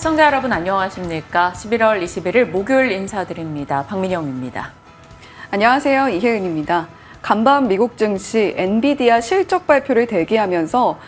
시청자 여러분 안녕하십니까? 11월 21일 목요일 인사드립니다. 박민영입니다. 안녕하세요. 이혜은입니다. 간밤 미국 증시 엔비디아 실적 발표를 대기하면서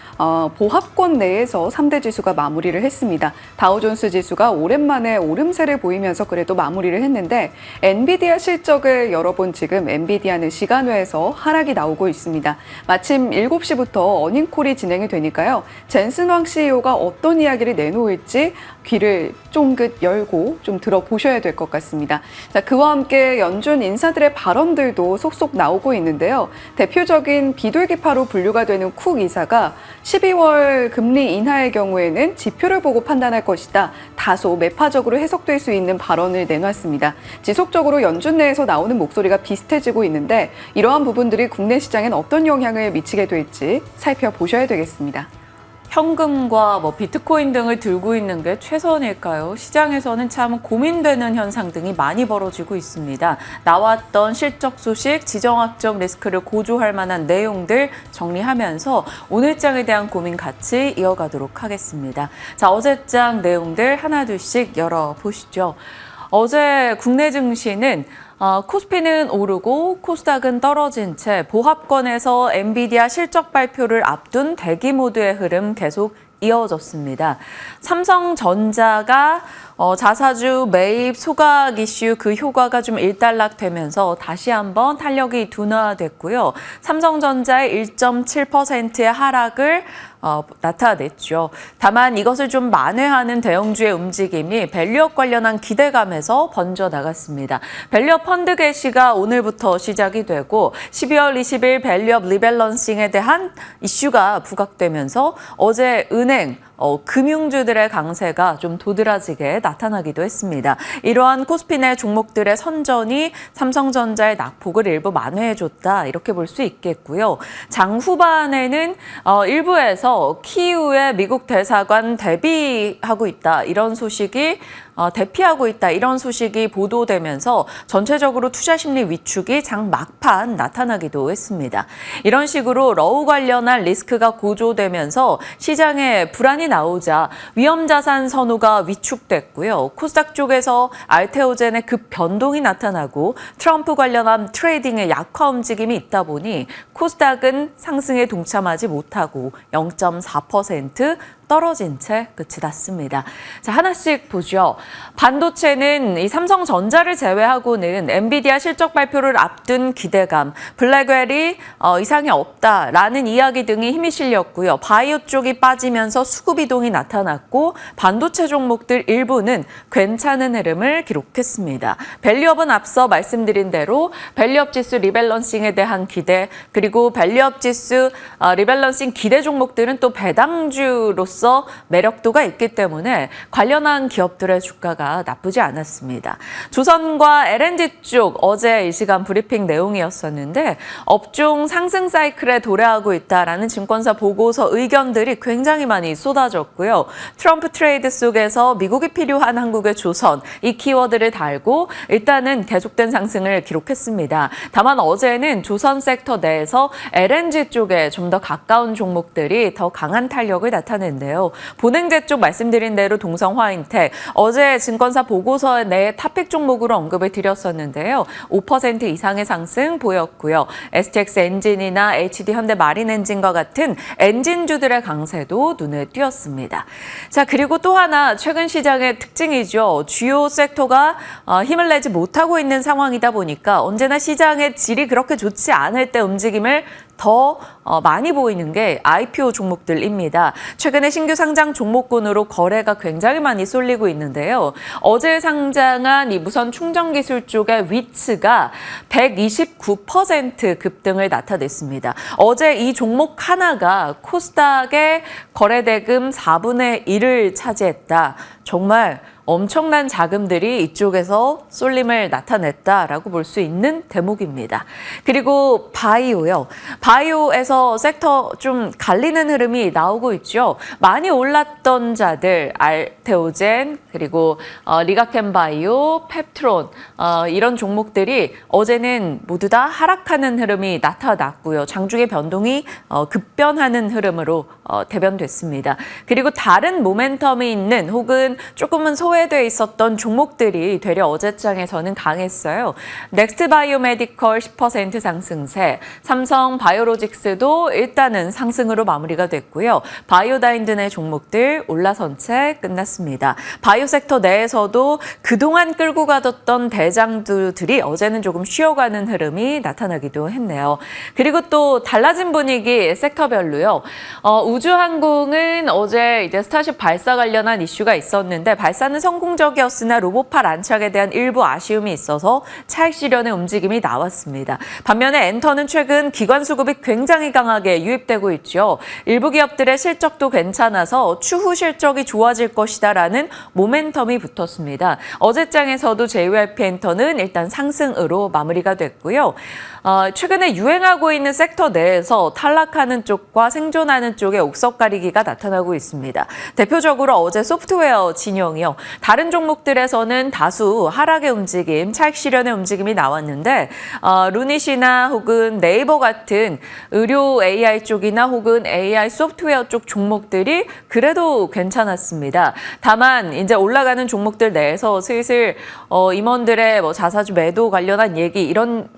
보합권 내에서 3대 지수가 마무리를 했습니다. 다우존스 지수가 오랜만에 오름세를 보이면서 그래도 마무리를 했는데 엔비디아 실적을 열어본 지금 엔비디아는 시간외에서 하락이 나오고 있습니다. 마침 7시부터 어닝콜이 진행이 되니까요. 젠슨 황 CEO가 어떤 이야기를 내놓을지 귀를 쫑긋 열고 좀 들어보셔야 될 것 같습니다. 자, 그와 함께 연준 인사들의 발언들도 속속 나오고 있는데요. 대표적인 비둘기파로 분류가 되는 쿡 이사가 12월 금리 인하의 경우에는 지표를 보고 판단할 것이다. 다소 매파적으로 해석될 수 있는 발언을 내놨습니다. 지속적으로 연준 내에서 나오는 목소리가 비슷해지고 있는데 이러한 부분들이 국내 시장엔 어떤 영향을 미치게 될지 살펴보셔야 되겠습니다. 현금과 비트코인 등을 들고 있는 게 최선일까요? 시장에서는 참 고민되는 현상 등이 많이 벌어지고 있습니다. 나왔던 실적 소식, 지정학적 리스크를 고조할 만한 내용들 정리하면서 오늘장에 대한 고민 같이 이어가도록 하겠습니다. 자, 어제장 내용들 하나둘씩 열어보시죠. 어제 국내 증시는 코스피는 오르고 코스닥은 떨어진 채 보합권에서 엔비디아 실적 발표를 앞둔 대기 모드의 흐름 계속 이어졌습니다. 삼성전자가 자사주 매입 소각 이슈 그 효과가 좀 일단락되면서 다시 한번 탄력이 둔화됐고요. 삼성전자의 1.7%의 하락을 나타냈죠. 다만 이것을 좀 만회하는 대형주의 움직임이 밸류업 관련한 기대감에서 번져나갔습니다. 밸류업 펀드 개시가 오늘부터 시작이 되고 12월 20일 밸류업 리밸런싱에 대한 이슈가 부각되면서 어제 은행, 금융주들의 강세가 좀 도드라지게 나타나기도 했습니다. 이러한 코스피 내 종목들의 선전이 삼성전자의 낙폭을 일부 만회해줬다 이렇게 볼 수 있겠고요. 장 후반에는 일부에서 키이우의 미국 대사관 대비하고 있다 이런 소식이 대피하고 있다 이런 소식이 보도되면서 전체적으로 투자 심리 위축이 장 막판 나타나기도 했습니다. 이런 식으로 러우 관련한 리스크가 고조되면서 시장에 불안이 나오자 위험자산 선호가 위축됐고요. 코스닥 쪽에서 알테오젠의 급 변동이 나타나고 트럼프 관련한 트레이딩의 약화 움직임이 있다 보니 코스닥은 상승에 동참하지 못하고 0.4% 떨어진 채 끝이 났습니다. 자, 하나씩 보죠. 반도체는 이 삼성전자를 제외하고는 엔비디아 실적 발표를 앞둔 기대감, 블랙웰이 이상이 없다라는 이야기 등이 힘이 실렸고요. 바이오 쪽이 빠지면서 수급 이동이 나타났고 반도체 종목들 일부는 괜찮은 흐름을 기록했습니다. 밸류업은 앞서 말씀드린 대로 밸류업 지수 리밸런싱에 대한 기대, 그리고 밸류업 지수 리밸런싱 기대 종목들은 또 배당주로서 매력도가 있기 때문에 관련한 기업들의 주가가 나쁘지 않았습니다. 조선과 LNG 쪽 어제 이 시간 브리핑 내용이었었는데 업종 상승 사이클에 도래하고 있다라는 증권사 보고서 의견들이 굉장히 많이 쏟아졌고요. 트럼프 트레이드 속에서 미국이 필요한 한국의 조선 이 키워드를 달고 일단은 계속된 상승을 기록했습니다. 다만 어제는 조선 섹터 내에서 LNG 쪽에 좀 더 가까운 종목들이 더 강한 탄력을 나타냈는데요. 본행제 쪽 말씀드린 대로 동성화인텍 어제 증권사 보고서 내 탑픽 종목으로 언급을 드렸었는데요. 5% 이상의 상승 보였고요. STX 엔진이나 HD 현대 마린엔진과 같은 엔진주들의 강세도 눈에 띄었습니다. 자, 그리고 또 하나 최근 시장의 특징이죠. 주요 섹터가 힘을 내지 못하고 있는 상황이다 보니까 언제나 시장의 질이 그렇게 좋지 않을 때 움직임을 더 많이 보이는 게 IPO 종목들입니다. 최근에 신규 상장 종목군으로 거래가 굉장히 많이 쏠리고 있는데요. 어제 상장한 이 무선 충전 기술 쪽의 위츠가 129% 급등을 나타냈습니다. 어제 이 종목 하나가 코스닥의 거래 대금 4분의 1을 차지했다. 정말 엄청난 자금들이 이쪽에서 쏠림을 나타냈다라고 볼 수 있는 대목입니다. 그리고 바이오요. 바이오에서 섹터 좀 갈리는 흐름이 나오고 있죠. 많이 올랐던 자들, 알테오젠, 그리고 리가켄바이오, 펩트론 이런 종목들이 어제는 모두 다 하락하는 흐름이 나타났고요. 장중의 변동이 급변하는 흐름으로 대변됐습니다. 그리고 다른 모멘텀이 있는 혹은 조금은 소외돼 있었던 종목들이 되려 어제장에서는 강했어요. 넥스트 바이오메디컬 10% 상승세, 삼성 바이오로직스도 일단은 상승으로 마무리가 됐고요. 바이오다인드 종목들 올라선 채 끝났습니다. 바이오 섹터 내에서도 그동안 끌고 가뒀던 대장들이 어제는 조금 쉬어가는 흐름이 나타나기도 했네요. 그리고 또 달라진 분위기 섹터별로요. 우주항공은 어제 이제 스타쉽 발사 관련한 이슈가 있었는데 발사는 성공적이었으나 로봇팔 안착에 대한 일부 아쉬움이 있어서 차익 실현의 움직임이 나왔습니다. 반면에 엔터는 최근 기관 수급이 굉장히 강하게 유입되고 있죠. 일부 기업들의 실적도 괜찮아서 추후 실적이 좋아질 것이다라는 모멘텀이 붙었습니다. 어제장에서도 JYP 엔터는 일단 상승으로 마무리가 됐고요. 최근에 유행하고 있는 섹터 내에서 탈락하는 쪽과 생존하는 쪽의 옥석 가리기가 나타나고 있습니다. 대표적으로 어제 소프트웨어 진영이요. 다른 종목들에서는 다수 하락의 움직임, 차익 실현의 움직임이 나왔는데 루닛이나 혹은 네이버 같은 의료 AI 쪽이나 혹은 AI 소프트웨어 쪽 종목들이 그래도 괜찮았습니다. 다만 이제 올라가는 종목들 내에서 슬슬 임원들의 자사주 매도 관련한 얘기 이런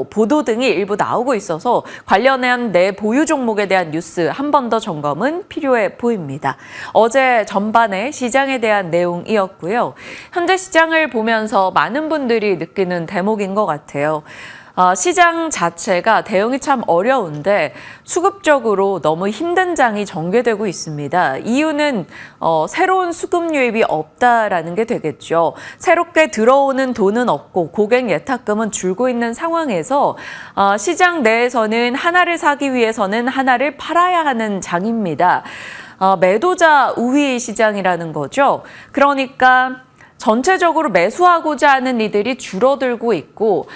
보도 등이 일부 나오고 있어서 관련한 내 보유 종목에 대한 뉴스 한 번 더 점검은 필요해 보입니다. 어제 전반의 시장에 대한 내용이었고요. 현재 시장을 보면서 많은 분들이 느끼는 대목인 것 같아요. 시장 자체가 대응이 참 어려운데 수급적으로 너무 힘든 장이 전개되고 있습니다. 이유는 새로운 수급 유입이 없다라는 게 되겠죠. 새롭게 들어오는 돈은 없고 고객 예탁금은 줄고 있는 상황에서 시장 내에서는 하나를 사기 위해서는 하나를 팔아야 하는 장입니다. 매도자 우위 시장이라는 거죠. 그러니까 전체적으로 매수하고자 하는 이들이 줄어들고 있고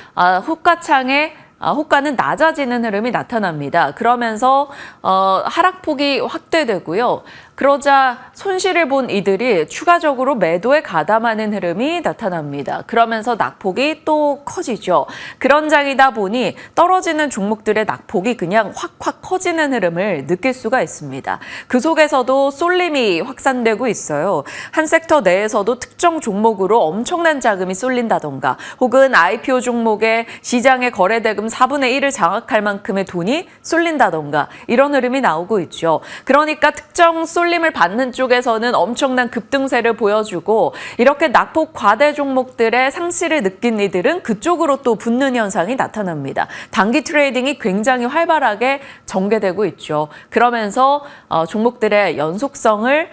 호가는 낮아지는 흐름이 나타납니다. 그러면서 하락폭이 확대되고요. 그러자 손실을 본 이들이 추가적으로 매도에 가담하는 흐름이 나타납니다. 그러면서 낙폭이 또 커지죠. 그런 장이다 보니 떨어지는 종목들의 낙폭이 그냥 확확 커지는 흐름을 느낄 수가 있습니다. 그 속에서도 쏠림이 확산되고 있어요. 한 섹터 내에서도 특정 종목으로 엄청난 자금이 쏠린다던가 혹은 IPO 종목의 시장의 거래대금 4분의 1을 장악할 만큼의 돈이 쏠린다던가 이런 흐름이 나오고 있죠. 그러니까 특정 쏠림을 받는 쪽에서는 엄청난 급등세를 보여주고 이렇게 낙폭 과대 종목들의 상실을 느낀 이들은 그쪽으로 또 붙는 현상이 나타납니다. 단기 트레이딩이 굉장히 활발하게 전개되고 있죠. 그러면서 종목들의 연속성을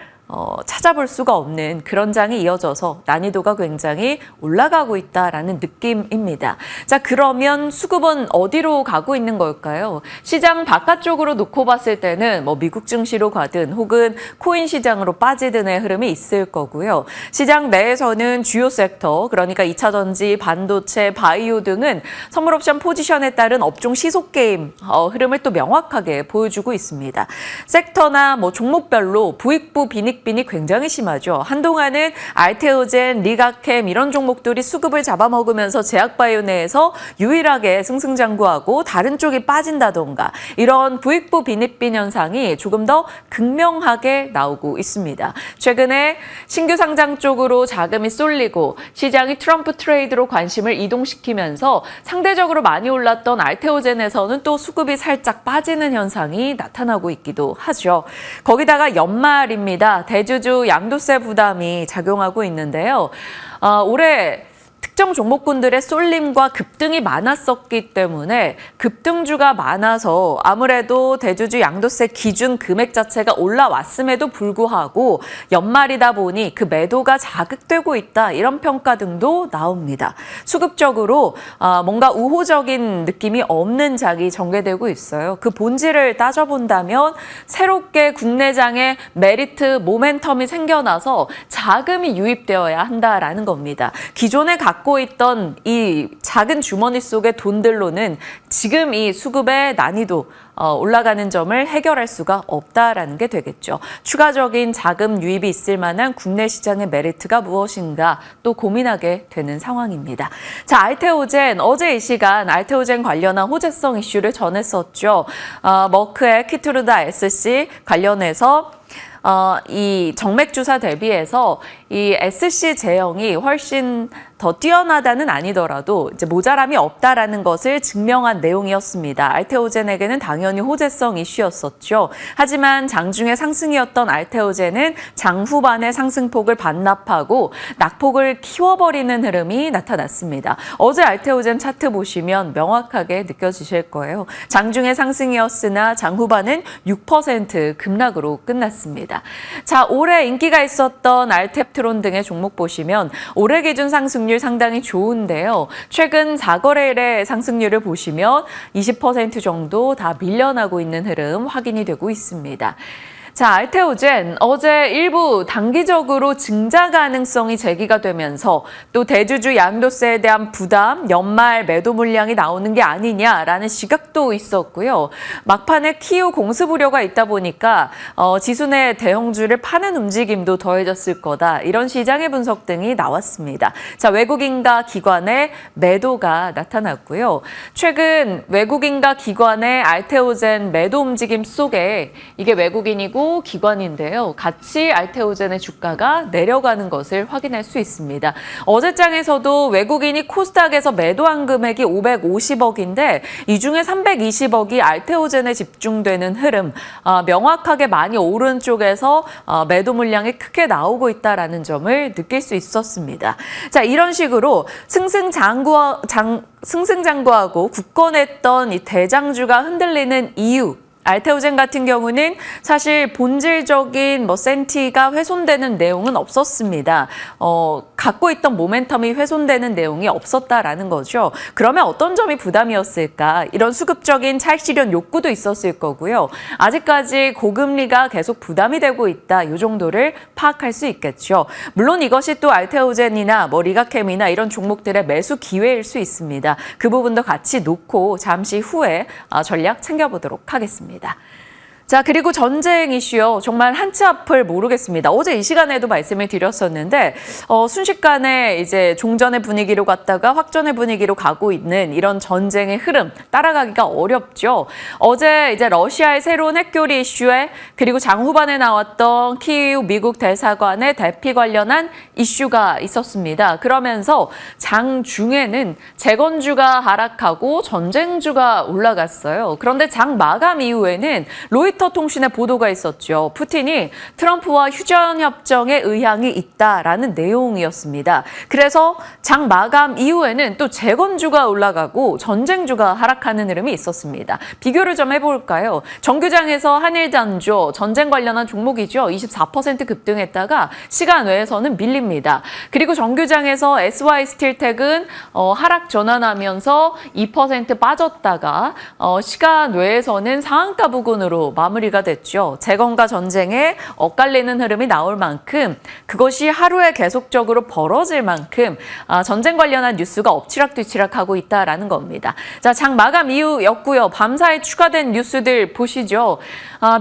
찾아볼 수가 없는 그런 장이 이어져서 난이도가 굉장히 올라가고 있다라는 느낌입니다. 자, 그러면 수급은 어디로 가고 있는 걸까요? 시장 바깥쪽으로 놓고 봤을 때는 미국 증시로 가든 혹은 코인 시장으로 빠지든의 흐름이 있을 거고요. 시장 내에서는 주요 섹터, 그러니까 2차 전지, 반도체, 바이오 등은 선물 옵션 포지션에 따른 업종 시속 게임 흐름을 또 명확하게 보여주고 있습니다. 섹터나 종목별로 부익부 빈익빈이 굉장히 심하죠. 한동안은 알테오젠, 리가캠 이런 종목들이 수급을 잡아먹으면서 제약바이오 내에서 유일하게 승승장구하고 다른 쪽이 빠진다던가 이런 부익부 빈익빈 현상이 조금 더 극명하게 나오고 있습니다. 최근에 신규 상장 쪽으로 자금이 쏠리고 시장이 트럼프 트레이드로 관심을 이동시키면서 상대적으로 많이 올랐던 알테오젠에서는 또 수급이 살짝 빠지는 현상이 나타나고 있기도 하죠. 거기다가 연말입니다. 대주주 양도세 부담이 작용하고 있는데요. 올해 특정 종목군들의 쏠림과 급등이 많았었기 때문에 급등주가 많아서 아무래도 대주주 양도세 기준 금액 자체가 올라왔음에도 불구하고 연말이다 보니 그 매도가 자극되고 있다 이런 평가 등도 나옵니다. 수급적으로 뭔가 우호적인 느낌이 없는 장이 전개되고 있어요. 그 본질을 따져본다면 새롭게 국내장에 메리트 모멘텀이 생겨나서 자금이 유입되어야 한다라는 겁니다. 기존에 갖고 있던 이 작은 주머니 속의 돈들로는 지금 이 수급의 난이도 올라가는 점을 해결할 수가 없다라는 게 되겠죠. 추가적인 자금 유입이 있을 만한 국내 시장의 메리트가 무엇인가 또 고민하게 되는 상황입니다. 자, 알테오젠 어제 이 시간 알테오젠 관련한 호재성 이슈를 전했었죠. 머크의 키트루다 SC 관련해서 이 정맥 주사 대비해서 이 SC 제형이 훨씬 더 뛰어나다는 아니더라도 이제 모자람이 없다라는 것을 증명한 내용이었습니다. 알테오젠에게는 당연히 호재성 이슈였었죠. 하지만 장중에 상승이었던 알테오젠은 장 후반에 상승폭을 반납하고 낙폭을 키워버리는 흐름이 나타났습니다. 어제 알테오젠 차트 보시면 명확하게 느껴지실 거예요. 장중에 상승이었으나 장 후반은 6% 급락으로 끝났습니다. 자, 올해 인기가 있었던 알테프트론 등의 종목 보시면 올해 기준 상승률 상당히 좋은데요. 최근 4거래일의 상승률을 보시면 20% 정도 다 밀려나고 있는 흐름 확인이 되고 있습니다. 자, 알테오젠 어제 일부 단기적으로 증자 가능성이 제기가 되면서 또 대주주 양도세에 대한 부담, 연말 매도 물량이 나오는 게 아니냐라는 시각도 있었고요. 막판에 키우 공습 우려가 있다 보니까 지수 내 대형주를 파는 움직임도 더해졌을 거다. 이런 시장의 분석 등이 나왔습니다. 자, 외국인과 기관의 매도가 나타났고요. 최근 외국인과 기관의 알테오젠 매도 움직임 속에 이게 외국인이고 기관인데요. 같이 알테오젠의 주가가 내려가는 것을 확인할 수 있습니다. 어제장에서도 외국인이 코스닥에서 매도한 금액이 550억인데 이 중에 320억이 알테오젠에 집중되는 흐름, 명확하게 많이 오른쪽에서 매도 물량이 크게 나오고 있다는 점을 느낄 수 있었습니다. 자, 이런 식으로 승승장구하고 굳건했던 이 대장주가 흔들리는 이유, 알테오젠 같은 경우는 사실 본질적인 센티가 훼손되는 내용은 없었습니다. 갖고 있던 모멘텀이 훼손되는 내용이 없었다라는 거죠. 그러면 어떤 점이 부담이었을까? 이런 수급적인 찰실현 욕구도 있었을 거고요. 아직까지 고금리가 계속 부담이 되고 있다. 이 정도를 파악할 수 있겠죠. 물론 이것이 또 알테오젠이나 리가캠이나 이런 종목들의 매수 기회일 수 있습니다. 그 부분도 같이 놓고 잠시 후에 전략 챙겨보도록 하겠습니다. 자, 그리고 전쟁 이슈요. 정말 한치 앞을 모르겠습니다. 어제 이 시간에도 말씀을 드렸었는데 순식간에 이제 종전의 분위기로 갔다가 확전의 분위기로 가고 있는 이런 전쟁의 흐름 따라가기가 어렵죠. 어제 이제 러시아의 새로운 핵교리 이슈에 그리고 장 후반에 나왔던 키이우 미국 대사관의 대피 관련한 이슈가 있었습니다. 그러면서 장 중에는 재건주가 하락하고 전쟁주가 올라갔어요. 그런데 장 마감 이후에는 로이터 통신의 보도가 있었죠. 푸틴이 트럼프와 휴전협정에 의향이 있다라는 내용이었습니다. 그래서 장 마감 이후에는 또 재건주가 올라가고 전쟁주가 하락하는 흐름이 있었습니다. 비교를 좀 해볼까요? 정규장에서 한일전조, 전쟁 관련한 종목이죠. 24% 급등했다가 시간 외에서는 밀립니다. 그리고 정규장에서 SY스틸텍은 하락 전환하면서 2% 빠졌다가 시간 외에서는 상한가 부근으로 마무리가 됐죠. 재건과 전쟁에 엇갈리는 흐름이 나올 만큼 그것이 하루에 계속적으로 벌어질 만큼 전쟁 관련한 뉴스가 엎치락뒤치락하고 있다라는 겁니다. 자, 장 마감 이후였고요. 밤사이 추가된 뉴스들 보시죠.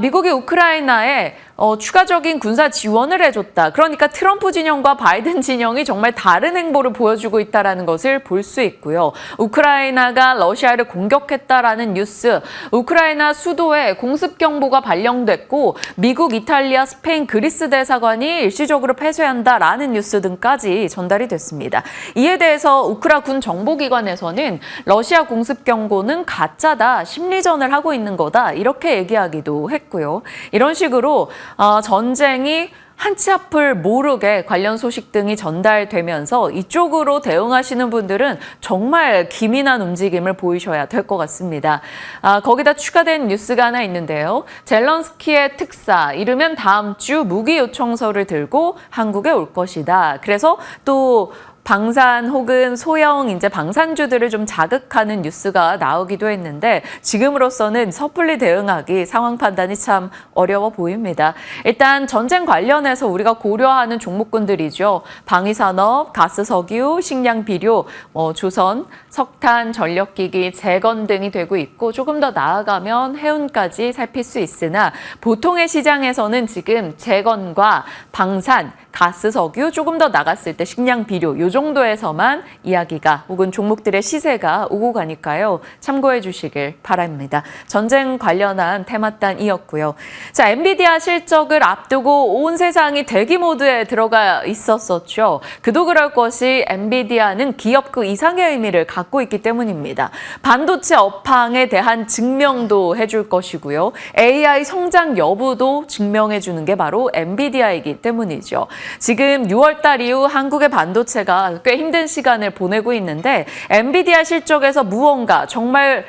미국이 우크라이나에 추가적인 군사 지원을 해줬다. 그러니까 트럼프 진영과 바이든 진영이 정말 다른 행보를 보여주고 있다는 것을 볼 수 있고요. 우크라이나가 러시아를 공격했다라는 뉴스, 우크라이나 수도에 공습 경보가 발령됐고 미국, 이탈리아, 스페인, 그리스 대사관이 일시적으로 폐쇄한다라는 뉴스 등까지 전달이 됐습니다. 이에 대해서 우크라 군 정보기관에서는 러시아 공습 경고는 가짜다, 심리전을 하고 있는 거다 이렇게 얘기하기도 했고요. 이런 식으로 전쟁이 한치 앞을 모르게 관련 소식 등이 전달되면서 이쪽으로 대응하시는 분들은 정말 기민한 움직임을 보이셔야 될 것 같습니다. 거기다 추가된 뉴스가 하나 있는데요. 젤런스키의 특사, 이르면 다음 주 무기 요청서를 들고 한국에 올 것이다. 그래서 또 방산 혹은 소형 이제 방산주들을 좀 자극하는 뉴스가 나오기도 했는데 지금으로서는 섣불리 대응하기 상황 판단이 참 어려워 보입니다. 일단 전쟁 관련해서 우리가 고려하는 종목군들이죠. 방위산업, 가스석유, 식량 비료, 조선, 석탄, 전력기기, 재건 등이 되고 있고 조금 더 나아가면 해운까지 살필 수 있으나 보통의 시장에서는 지금 재건과 방산, 가스석유, 조금 더 나갔을 때 식량 비료 요 정도에서만 이야기가 혹은 종목들의 시세가 오고 가니까요. 참고해 주시길 바랍니다. 전쟁 관련한 테마단이었고요. 자, 엔비디아 실적을 앞두고 온 세상이 대기 모드에 들어가 있었었죠. 그도 그럴 것이 엔비디아는 기업 그 이상의 의미를 갖고 있기 때문입니다. 반도체 업황에 대한 증명도 해줄 것이고요. AI 성장 여부도 증명해 주는 게 바로 엔비디아이기 때문이죠. 지금 6월 달 이후 한국의 반도체가 꽤 힘든 시간을 보내고 있는데 엔비디아 실적에서 무언가 정말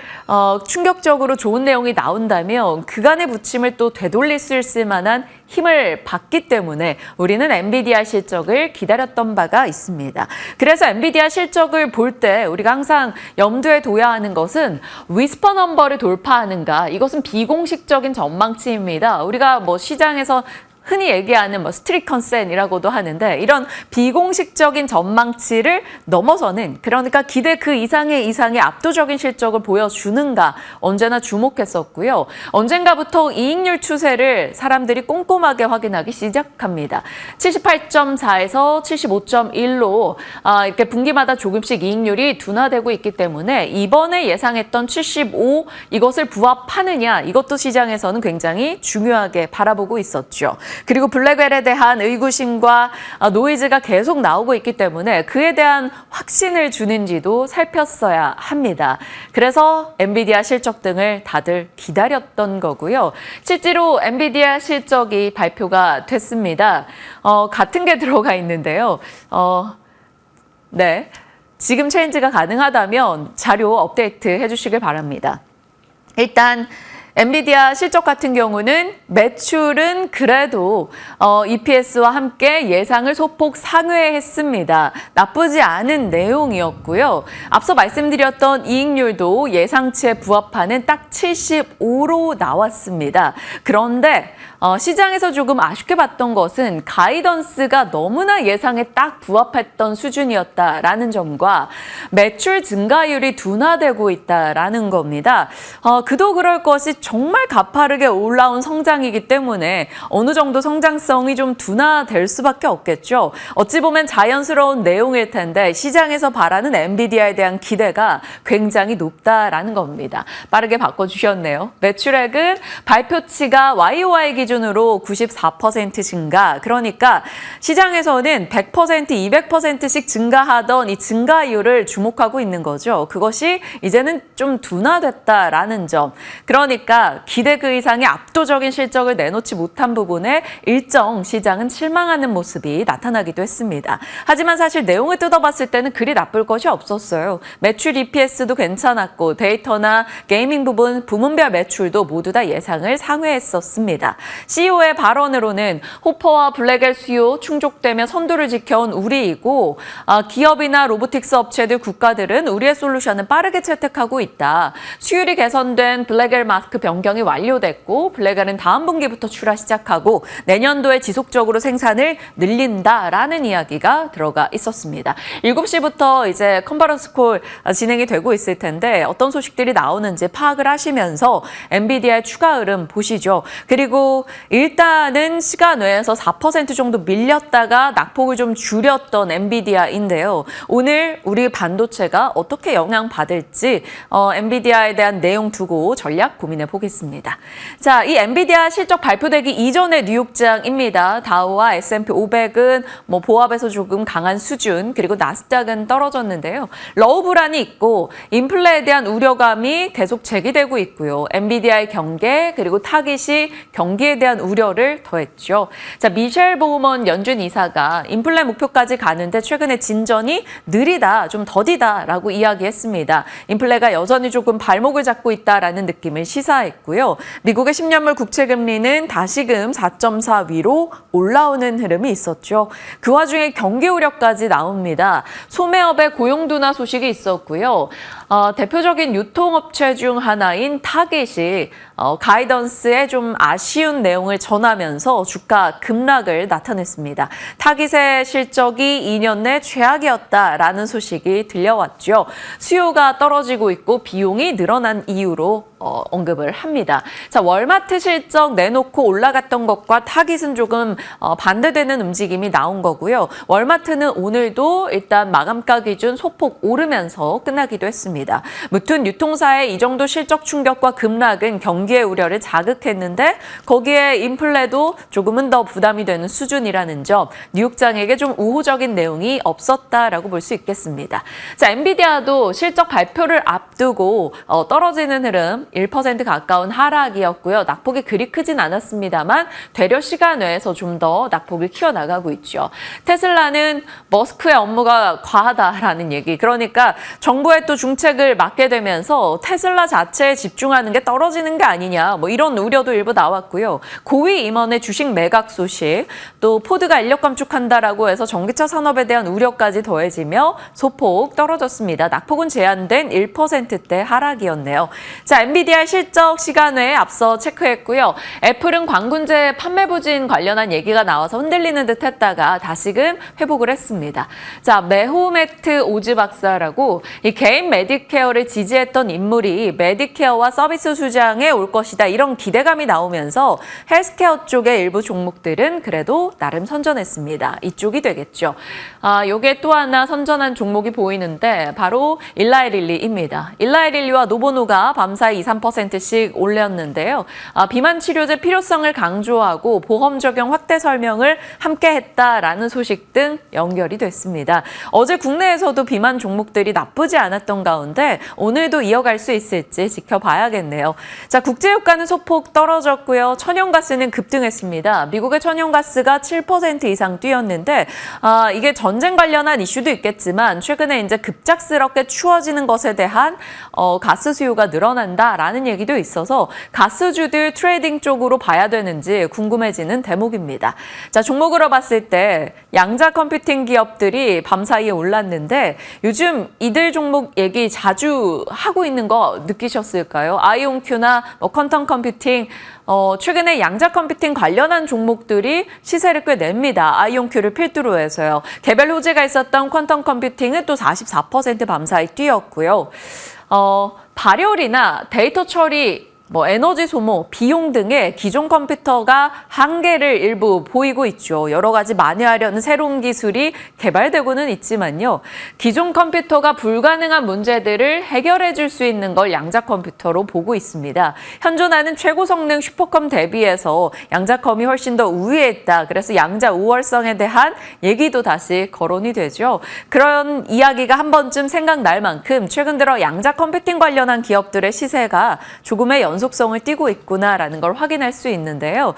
충격적으로 좋은 내용이 나온다면 그간의 부침을 또 되돌릴 수 있을 만한 힘을 받기 때문에 우리는 엔비디아 실적을 기다렸던 바가 있습니다. 그래서 엔비디아 실적을 볼 때 우리가 항상 염두에 둬야 하는 것은 위스퍼 넘버를 돌파하는가, 이것은 비공식적인 전망치입니다. 우리가 시장에서 흔히 얘기하는 스트릿 컨센이라고도 하는데 이런 비공식적인 전망치를 넘어서는, 그러니까 기대 그 이상의 압도적인 실적을 보여주는가 언제나 주목했었고요. 언젠가부터 이익률 추세를 사람들이 꼼꼼하게 확인하기 시작합니다. 78.4에서 75.1로 이렇게 분기마다 조금씩 이익률이 둔화되고 있기 때문에 이번에 예상했던 75 이것을 부합하느냐, 이것도 시장에서는 굉장히 중요하게 바라보고 있었죠. 그리고 블랙웰에 대한 의구심과 노이즈가 계속 나오고 있기 때문에 그에 대한 확신을 주는지도 살폈어야 합니다. 그래서 엔비디아 실적 등을 다들 기다렸던 거고요. 실제로 엔비디아 실적이 발표가 됐습니다. 같은 게 들어가 있는데요. 네, 지금 체인지가 가능하다면 자료 업데이트 해주시길 바랍니다. 일단 엔비디아 실적 같은 경우는 매출은 그래도 EPS와 함께 예상을 소폭 상회했습니다. 나쁘지 않은 내용이었고요. 앞서 말씀드렸던 이익률도 예상치에 부합하는 딱 75로 나왔습니다. 그런데 시장에서 조금 아쉽게 봤던 것은 가이던스가 너무나 예상에 딱 부합했던 수준이었다라는 점과 매출 증가율이 둔화되고 있다라는 겁니다. 그도 그럴 것이 정말 가파르게 올라온 성장이기 때문에 어느 정도 성장성이 좀 둔화될 수밖에 없겠죠. 어찌 보면 자연스러운 내용일 텐데 시장에서 바라는 엔비디아에 대한 기대가 굉장히 높다라는 겁니다. 빠르게 바꿔주셨네요. 매출액은 발표치가 YOY 기준으로 94% 증가, 그러니까 시장에서는 100%, 200%씩 증가하던 이 증가율을 주목하고 있는 거죠. 그것이 이제는 좀 둔화됐다라는 점. 그러니까 기대 그 이상의 압도적인 실적을 내놓지 못한 부분에 일정 시장은 실망하는 모습이 나타나기도 했습니다. 하지만 사실 내용을 뜯어봤을 때는 그리 나쁠 것이 없었어요. 매출 EPS도 괜찮았고 데이터나 게이밍 부분 부문별 매출도 모두 다 예상을 상회했었습니다. CEO의 발언으로는 호퍼와 블랙웰 수요 충족되며 선두를 지켜온 우리이고 기업이나 로보틱스 업체들, 국가들은 우리의 솔루션을 빠르게 채택하고 있다. 수율이 개선된 블랙웰 마스크 변경이 완료됐고 블랙웰은 다음 분기부터 출하 시작하고 내년도에 지속적으로 생산을 늘린다라는 이야기가 들어가 있었습니다. 7시부터 이제 컨퍼런스 콜 진행이 되고 있을 텐데 어떤 소식들이 나오는지 파악을 하시면서 엔비디아의 추가 흐름 보시죠. 그리고 일단은 시간 외에서 4% 정도 밀렸다가 낙폭을 좀 줄였던 엔비디아인데요. 오늘 우리 반도체가 어떻게 영향받을지 엔비디아에 대한 내용 두고 전략 고민해 보겠습니다. 자, 이 엔비디아 실적 발표되기 이전의 뉴욕장입니다. 다우와 S&P 500은 보합에서 조금 강한 수준, 그리고 나스닥은 떨어졌는데요. 러우 불안이 있고 인플레에 대한 우려감이 계속 제기되고 있고요. 엔비디아의 경계, 그리고 타깃이 경기에 대한 우려를 더했죠. 자, 미셸 보우먼 연준 이사가 인플레 목표까지 가는데 최근에 진전이 느리다, 좀 더디다라고 이야기했습니다. 인플레가 여전히 조금 발목을 잡고 있다라는 느낌을 시사했고요. 미국의 10년물 국채금리는 다시금 4.4 위로 올라오는 흐름이 있었죠. 그 와중에 경기 우려까지 나옵니다. 소매업의 고용 둔화 소식이 있었고요. 대표적인 유통업체 중 하나인 타겟이 가이던스에 좀 아쉬운 내용을 전하면서 주가 급락을 나타냈습니다. 타깃의 실적이 2년 내 최악이었다라는 소식이 들려왔죠. 수요가 떨어지고 있고 비용이 늘어난 이유로 언급을 합니다. 자, 월마트 실적 내놓고 올라갔던 것과 타깃은 조금 반대되는 움직임이 나온 거고요. 월마트는 오늘도 일단 마감가 기준 소폭 오르면서 끝나기도 했습니다. 무튼 유통사의 이 정도 실적 충격과 급락은 경기의 우려를 자극했는데 거기에 인플레도 조금은 더 부담이 되는 수준이라는 점, 뉴욕장에게 좀 우호적인 내용이 없었다라고 볼 수 있겠습니다. 자, 엔비디아도 실적 발표를 앞두고 떨어지는 흐름, 1% 가까운 하락이었고요. 낙폭이 그리 크진 않았습니다만 되려 시간 외에서 좀 더 낙폭을 키워나가고 있죠. 테슬라는 머스크의 업무가 과하다라는 얘기. 그러니까 정부의 또 중책을 맡게 되면서 테슬라 자체에 집중하는 게 떨어지는 게 아니냐. 이런 우려도 일부 나왔고요. 고위 임원의 주식 매각 소식, 또 포드가 인력 감축한다라고 해서 전기차 산업에 대한 우려까지 더해지며 소폭 떨어졌습니다. 낙폭은 제한된 1%대 하락이었네요. 자, 엔비디아 실적 시간에 앞서 체크했고요. 애플은 광군제 판매 부진 관련한 얘기가 나와서 흔들리는 듯 했다가 다시금 회복을 했습니다. 자, 메호메트 오즈 박사라고 이 개인 메디케어를 지지했던 인물이 메디케어와 서비스 수장에 올 것이다. 이런 기대감이 나오면서 헬스케어 쪽의 일부 종목들은 그래도 나름 선전했습니다. 이쪽이 되겠죠. 요게 또 하나 선전한 종목이 보이는데 바로 일라이릴리입니다. 일라이릴리와 노보노가 밤사이 2, 3%씩 올렸는데요. 비만 치료제 필요성을 강조하고 보험 적용 확대 설명을 함께 했다라는 소식 등 연결이 됐습니다. 어제 국내에서도 비만 종목들이 나쁘지 않았던 가운데 오늘도 이어갈 수 있을지 지켜봐야겠네요. 자, 국제유가는 소폭 떨어졌고요. 천연가스는 급등했습니다. 미국의 천연가스가 7% 이상 뛰었는데 이게 전쟁 관련한 이슈도 있겠지만 최근에 이제 급작스럽게 추워지는 것에 대한 가스 수요가 늘어난다라는 얘기도 있어서 가스주들 트레이딩 쪽으로 봐야 되는지 궁금해지는 대목입니다. 자, 종목으로 봤을 때 양자 컴퓨팅 기업들이 밤사이에 올랐는데 요즘 이들 종목 얘기 자주 하고 있는 거 느끼셨을까요? 아이온큐나 퀀텀 컴퓨팅, 최근에 양자 컴퓨팅 관련한 종목들이 시세를 꽤 냅니다. 아이온큐를 필두로 해서요. 개별 호재가 있었던 퀀텀 컴퓨팅은 또 44% 밤사이 뛰었고요. 발열이나 데이터 처리, 에너지 소모, 비용 등의 기존 컴퓨터가 한계를 일부 보이고 있죠. 여러 가지 만회하려는 새로운 기술이 개발되고는 있지만요. 기존 컴퓨터가 불가능한 문제들을 해결해 줄 수 있는 걸 양자 컴퓨터로 보고 있습니다. 현존하는 최고 성능 슈퍼컴 대비해서 양자컴이 훨씬 더 우위에 있다. 그래서 양자 우월성에 대한 얘기도 다시 거론이 되죠. 그런 이야기가 한 번쯤 생각날 만큼 최근 들어 양자 컴퓨팅 관련한 기업들의 시세가 조금의 연속성을 띠고 있구나라는 걸 확인할 수 있는데요.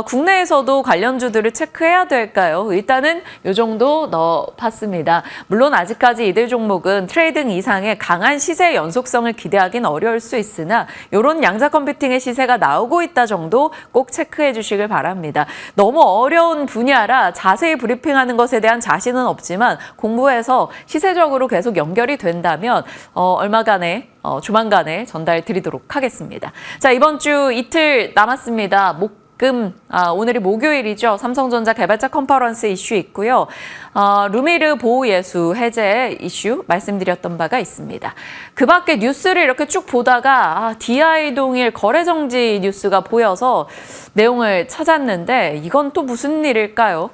국내에서도 관련주들을 체크해야 될까요? 일단은 이 정도 넣어봤습니다. 물론 아직까지 이들 종목은 트레이딩 이상의 강한 시세 연속성을 기대하긴 어려울 수 있으나 이런 양자 컴퓨팅의 시세가 나오고 있다 정도 꼭 체크해 주시길 바랍니다. 너무 어려운 분야라 자세히 브리핑하는 것에 대한 자신은 없지만 공부해서 시세적으로 계속 연결이 된다면 얼마간에 조만간에 전달 드리도록 하겠습니다. 자, 이번 주 이틀 남았습니다. 오늘이 목요일이죠. 삼성전자 개발자 컨퍼런스 이슈 있고요. 루미르 보호예수 해제 이슈 말씀드렸던 바가 있습니다. 그 밖에 뉴스를 이렇게 쭉 보다가 DI-동일 거래정지 뉴스가 보여서 내용을 찾았는데 이건 또 무슨 일일까요?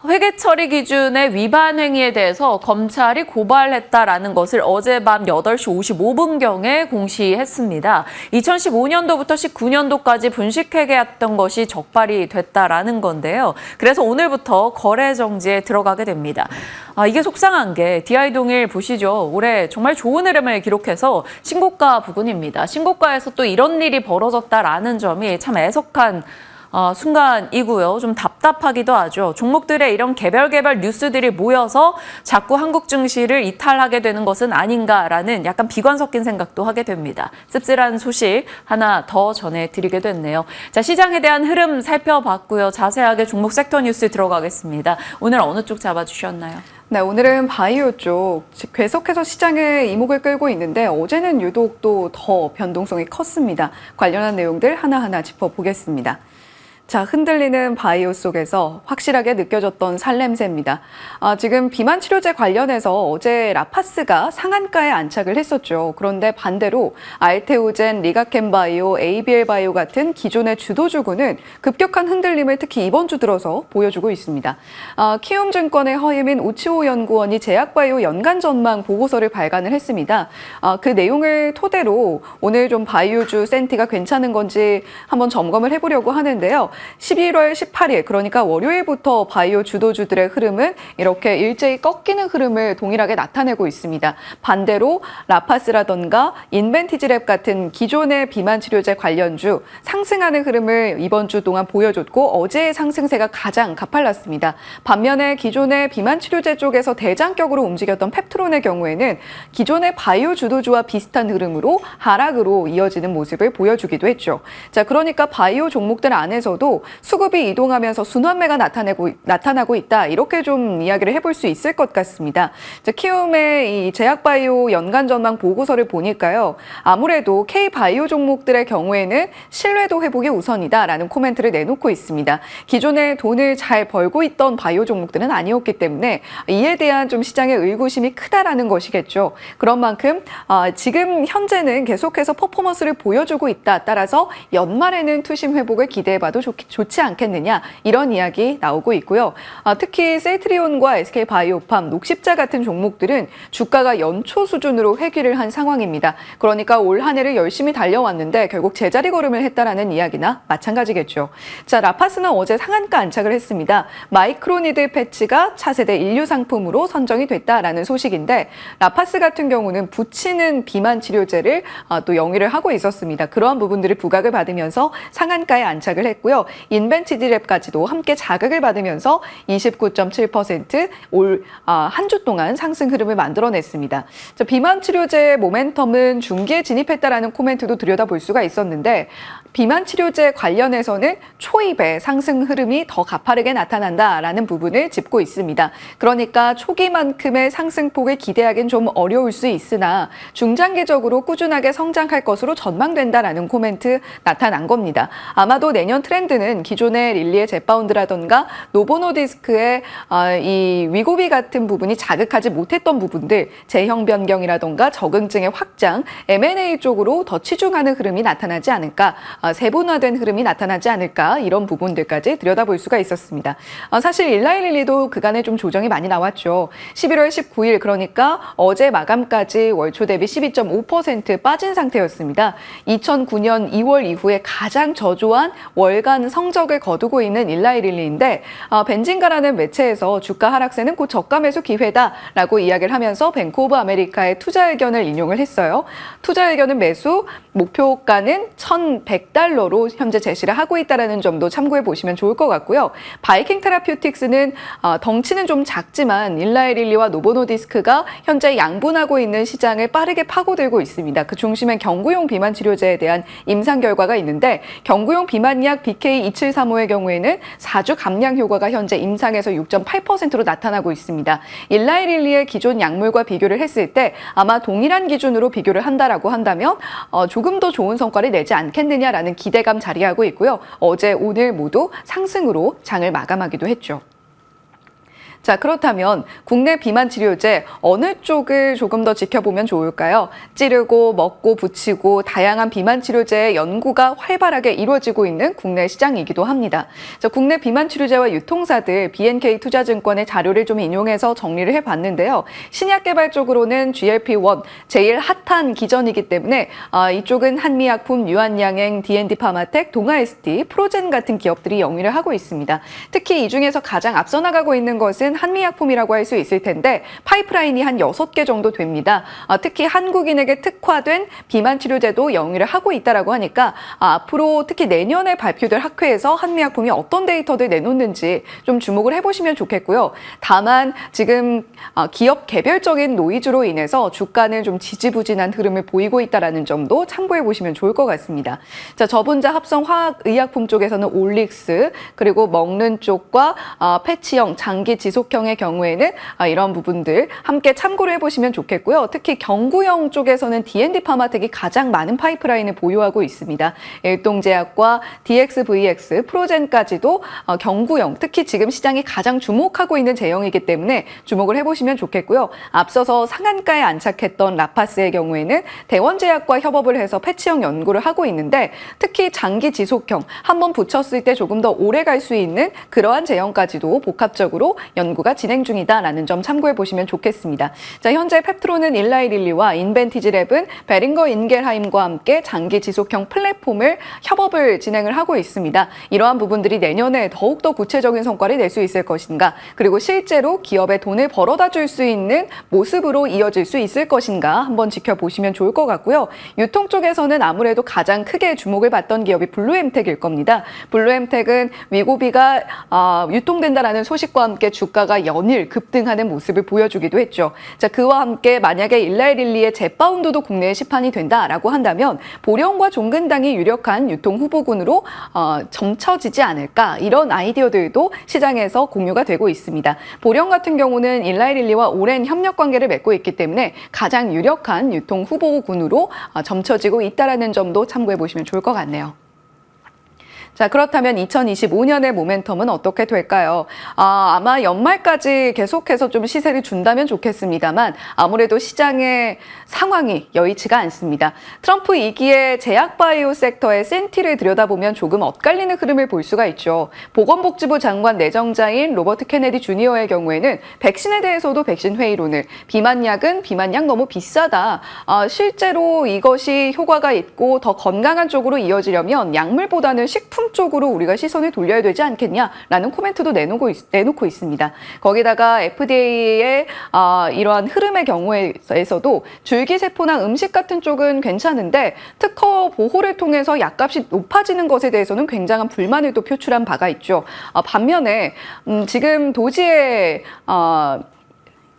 회계 처리 기준의 위반 행위에 대해서 검찰이 고발했다라는 것을 어젯밤 8시 55분경에 공시했습니다. 2015년도부터 19년도까지 분식회계했던 것이 적발이 됐다라는 건데요. 그래서 오늘부터 거래 정지에 들어가게 됩니다. 이게 속상한 게 DI동일 보시죠. 올해 정말 좋은 흐름을 기록해서 신고가 부근입니다. 신고가에서 또 이런 일이 벌어졌다라는 점이 참 애석한 순간이고요. 좀 답답하기도 하죠. 종목들의 이런 개별 뉴스들이 모여서 자꾸 한국 증시를 이탈하게 되는 것은 아닌가라는 약간 비관 섞인 생각도 하게 됩니다. 씁쓸한 소식 하나 더 전해드리게 됐네요. 자, 시장에 대한 흐름 살펴봤고요. 자세하게 종목 섹터 뉴스 들어가겠습니다. 오늘 어느 쪽 잡아주셨나요? 네, 오늘은 바이오 쪽 계속해서 시장에 이목을 끌고 있는데 어제는 유독 또 더 변동성이 컸습니다. 관련한 내용들 하나하나 짚어보겠습니다. 자, 흔들리는 바이오 속에서 확실하게 느껴졌던 살냄새입니다. 지금 비만 치료제 관련해서 어제 라파스가 상한가에 안착을 했었죠. 그런데 반대로 알테오젠, 리가켄바이오, ABL바이오 같은 기존의 주도주구는 급격한 흔들림을 특히 이번 주 들어서 보여주고 있습니다. 키움증권의 허예민 우치호 연구원이 제약바이오 연간 전망 보고서를 발간을 했습니다. 그 내용을 토대로 오늘 좀 바이오주 센티가 괜찮은 건지 한번 점검을 해보려고 하는데요. 11월 18일, 그러니까 월요일부터 바이오 주도주들의 흐름은 이렇게 일제히 꺾이는 흐름을 동일하게 나타내고 있습니다. 반대로 라파스라던가 인벤티지랩 같은 기존의 비만 치료제 관련주 상승하는 흐름을 이번 주 동안 보여줬고 어제의 상승세가 가장 가팔랐습니다. 반면에 기존의 비만 치료제 쪽에서 대장격으로 움직였던 펩트론의 경우에는 기존의 바이오 주도주와 비슷한 흐름으로 하락으로 이어지는 모습을 보여주기도 했죠. 자, 그러니까 바이오 종목들 안에서도 수급이 이동하면서 순환매가 나타나고 있다. 이렇게 좀 이야기를 해볼 수 있을 것 같습니다. 자, 키움의 이 제약바이오 연간 전망 보고서를 보니까요. 아무래도 K바이오 종목들의 경우에는 신뢰도 회복이 우선이다라는 코멘트를 내놓고 있습니다. 기존에 돈을 잘 벌고 있던 바이오 종목들은 아니었기 때문에 이에 대한 좀 시장의 의구심이 크다라는 것이겠죠. 그런 만큼 지금 현재는 계속해서 퍼포먼스를 보여주고 있다. 따라서 연말에는 투심 회복을 기대해봐도 좋지 않겠느냐 이런 이야기 나오고 있고요. 특히 셀트리온과 SK바이오팜, 녹십자 같은 종목들은 주가가 연초 수준으로 회귀를 한 상황입니다. 그러니까 올 한 해를 열심히 달려왔는데 결국 제자리 걸음을 했다라는 이야기나 마찬가지겠죠. 자, 라파스는 어제 상한가 안착을 했습니다. 마이크로니드 패치가 차세대 인류 상품으로 선정이 됐다라는 소식인데 라파스 같은 경우는 붙이는 비만 치료제를 또 영위를 하고 있었습니다. 그러한 부분들을 부각을 받으면서 상한가에 안착을 했고요. 인벤티지랩까지도 함께 자극을 받으면서 29.7% 올 한 주 동안 상승 흐름을 만들어냈습니다. 자, 비만 치료제의 모멘텀은 중기에 진입했다라는 코멘트도 들여다볼 수가 있었는데 비만 치료제 관련해서는 초입에 상승 흐름이 더 가파르게 나타난다라는 부분을 짚고 있습니다. 그러니까 초기만큼의 상승폭을 기대하기는 좀 어려울 수 있으나 중장기적으로 꾸준하게 성장할 것으로 전망된다라는 코멘트 나타난 겁니다. 아마도 내년 트렌드는 기존의 릴리의 젯바운드라던가 노보노디스크의 이 위고비 같은 부분이 자극하지 못했던 부분들, 제형 변경이라던가 적응증의 확장, M&A 쪽으로 더 치중하는 흐름이 나타나지 않을까, 세분화된 흐름이 나타나지 않을까 이런 부분들까지 들여다볼 수가 있었습니다. 사실 일라이릴리도 그간에 좀 조정이 많이 나왔죠. 11월 19일 그러니까 어제 마감까지 월초 대비 12.5% 빠진 상태였습니다. 2009년 2월 이후에 가장 저조한 월간 성적을 거두고 있는 일라이릴리인데 벤진가라는 매체에서 주가 하락세는 곧 저가 매수 기회다라고 이야기를 하면서 뱅크 오브 아메리카의 투자 의견을 인용을 했어요. 투자 의견은 매수, 목표가는 1,100달러로 현재 제시를 하고 있다는 점도 참고해 보시면 좋을 것 같고요. 바이킹 테라퓨틱스는 덩치는 좀 작지만 일라이릴리와 노보노디스크가 현재 양분하고 있는 시장을 빠르게 파고들고 있습니다. 그 중심엔 경구용 비만 치료제에 대한 임상 결과가 있는데 경구용 비만약 BK2735의 경우에는 4주 감량 효과가 현재 임상에서 6.8%로 나타나고 있습니다. 일라이릴리의 기존 약물과 비교를 했을 때 아마 동일한 기준으로 비교를 한다라고 한다면 조금 더 좋은 성과를 내지 않겠느냐라는 기대감 자리하고 있고요. 어제 오늘 모두 상승으로 장을 마감하기도 했죠. 자, 그렇다면 국내 비만 치료제 어느 쪽을 조금 더 지켜보면 좋을까요? 찌르고 먹고 붙이고 다양한 비만 치료제의 연구가 활발하게 이루어지고 있는 국내 시장이기도 합니다. 자, 국내 비만 치료제와 유통사들 B&K 투자증권의 자료를 좀 인용해서 정리를 해봤는데요. 신약 개발 쪽으로는 GLP-1 제일 핫한 기전이기 때문에 이쪽은 한미약품, 유한양행, D&D 파마텍, 동아SD, 프로젠 같은 기업들이 영위를 하고 있습니다. 특히 이 중에서 가장 앞서 나가고 있는 것은 한미약품이라고 할 수 있을 텐데 파이프라인이 한 6개 정도 됩니다. 특히 한국인에게 특화된 비만 치료제도 영위를 하고 있다라고 하니까 앞으로 특히 내년에 발표될 학회에서 한미약품이 어떤 데이터를 내놓는지 좀 주목을 해보시면 좋겠고요. 다만 지금 기업 개별적인 노이즈로 인해서 주가는 좀 지지부진한 흐름을 보이고 있다는 점도 참고해 보시면 좋을 것 같습니다. 자, 저분자 합성 화학의약품 쪽에서는 올릭스, 그리고 먹는 쪽과 패치형, 장기 지속형의 경우에는 이런 부분들 함께 참고를 해보시면 좋겠고요. 특히 경구형 쪽에서는 D&D 파마텍이 가장 많은 파이프라인을 보유하고 있습니다. 일동제약과 DXVX, 프로젠까지도 경구형, 특히 지금 시장이 가장 주목하고 있는 제형이기 때문에 주목을 해보시면 좋겠고요. 앞서서 상한가에 안착했던 라파스의 경우에는 대원제약과 협업을 해서 패치형 연구를 하고 있는데 특히 장기 지속형, 한번 붙였을 때 조금 더 오래 갈 수 있는 그러한 제형까지도 복합적으로 연구가 진행 중이다라는 점 참고해 보시면 좋겠습니다. 자, 현재 펩트론은 일라이릴리와 인벤티지랩은 베링거 인겔하임과 함께 장기 지속형 플랫폼을 협업을 진행을 하고 있습니다. 이러한 부분들이 내년에 더욱더 구체적인 성과를 낼 수 있을 것인가, 그리고 실제로 기업에 돈을 벌어다 줄 수 있는 모습으로 이어질 수 있을 것인가 한번 지켜보시면 좋을 것 같고요. 유통 쪽에서는 아무래도 가장 크게 주목을 받던 기업이 블루엠텍일 겁니다. 블루엠텍은 위고비가 유통된다라는 소식과 함께 주가가 연일 급등하는 모습을 보여주기도 했죠. 자, 그와 함께 만약에 일라이릴리의 젯바운드도 국내에 시판이 된다라고 한다면 보령과 종근당이 유력한 유통 후보군으로 점쳐지지 않을까, 이런 아이디어들도 시장에서 공유가 되고 있습니다. 보령 같은 경우는 일라이릴리와 오랜 협력 관계를 맺고 있기 때문에 가장 유력한 유통 후보군으로 점쳐지고 있다는 점도 참고해 보시면 좋을 것 같네요. 자, 그렇다면 2025년의 모멘텀은 어떻게 될까요? 아마 연말까지 계속해서 좀 시세를 준다면 좋겠습니다만 아무래도 시장의 상황이 여의치가 않습니다. 트럼프 2기의 제약바이오 섹터의 센티를 들여다보면 조금 엇갈리는 흐름을 볼 수가 있죠. 보건복지부 장관 내정자인 로버트 케네디 주니어의 경우에는 백신에 대해서도 백신 회의론을, 비만약은 비만약 너무 비싸다, 실제로 이것이 효과가 있고 더 건강한 쪽으로 이어지려면 약물보다는 식품 쪽으로 우리가 시선을 돌려야 되지 않겠냐라는 코멘트도 내놓고 있습니다. 거기다가 FDA의 이러한 흐름의 경우에서도 줄기세포나 음식 같은 쪽은 괜찮은데 특허 보호를 통해서 약값이 높아지는 것에 대해서는 굉장한 불만을 또 표출한 바가 있죠. 반면에 지금 도지의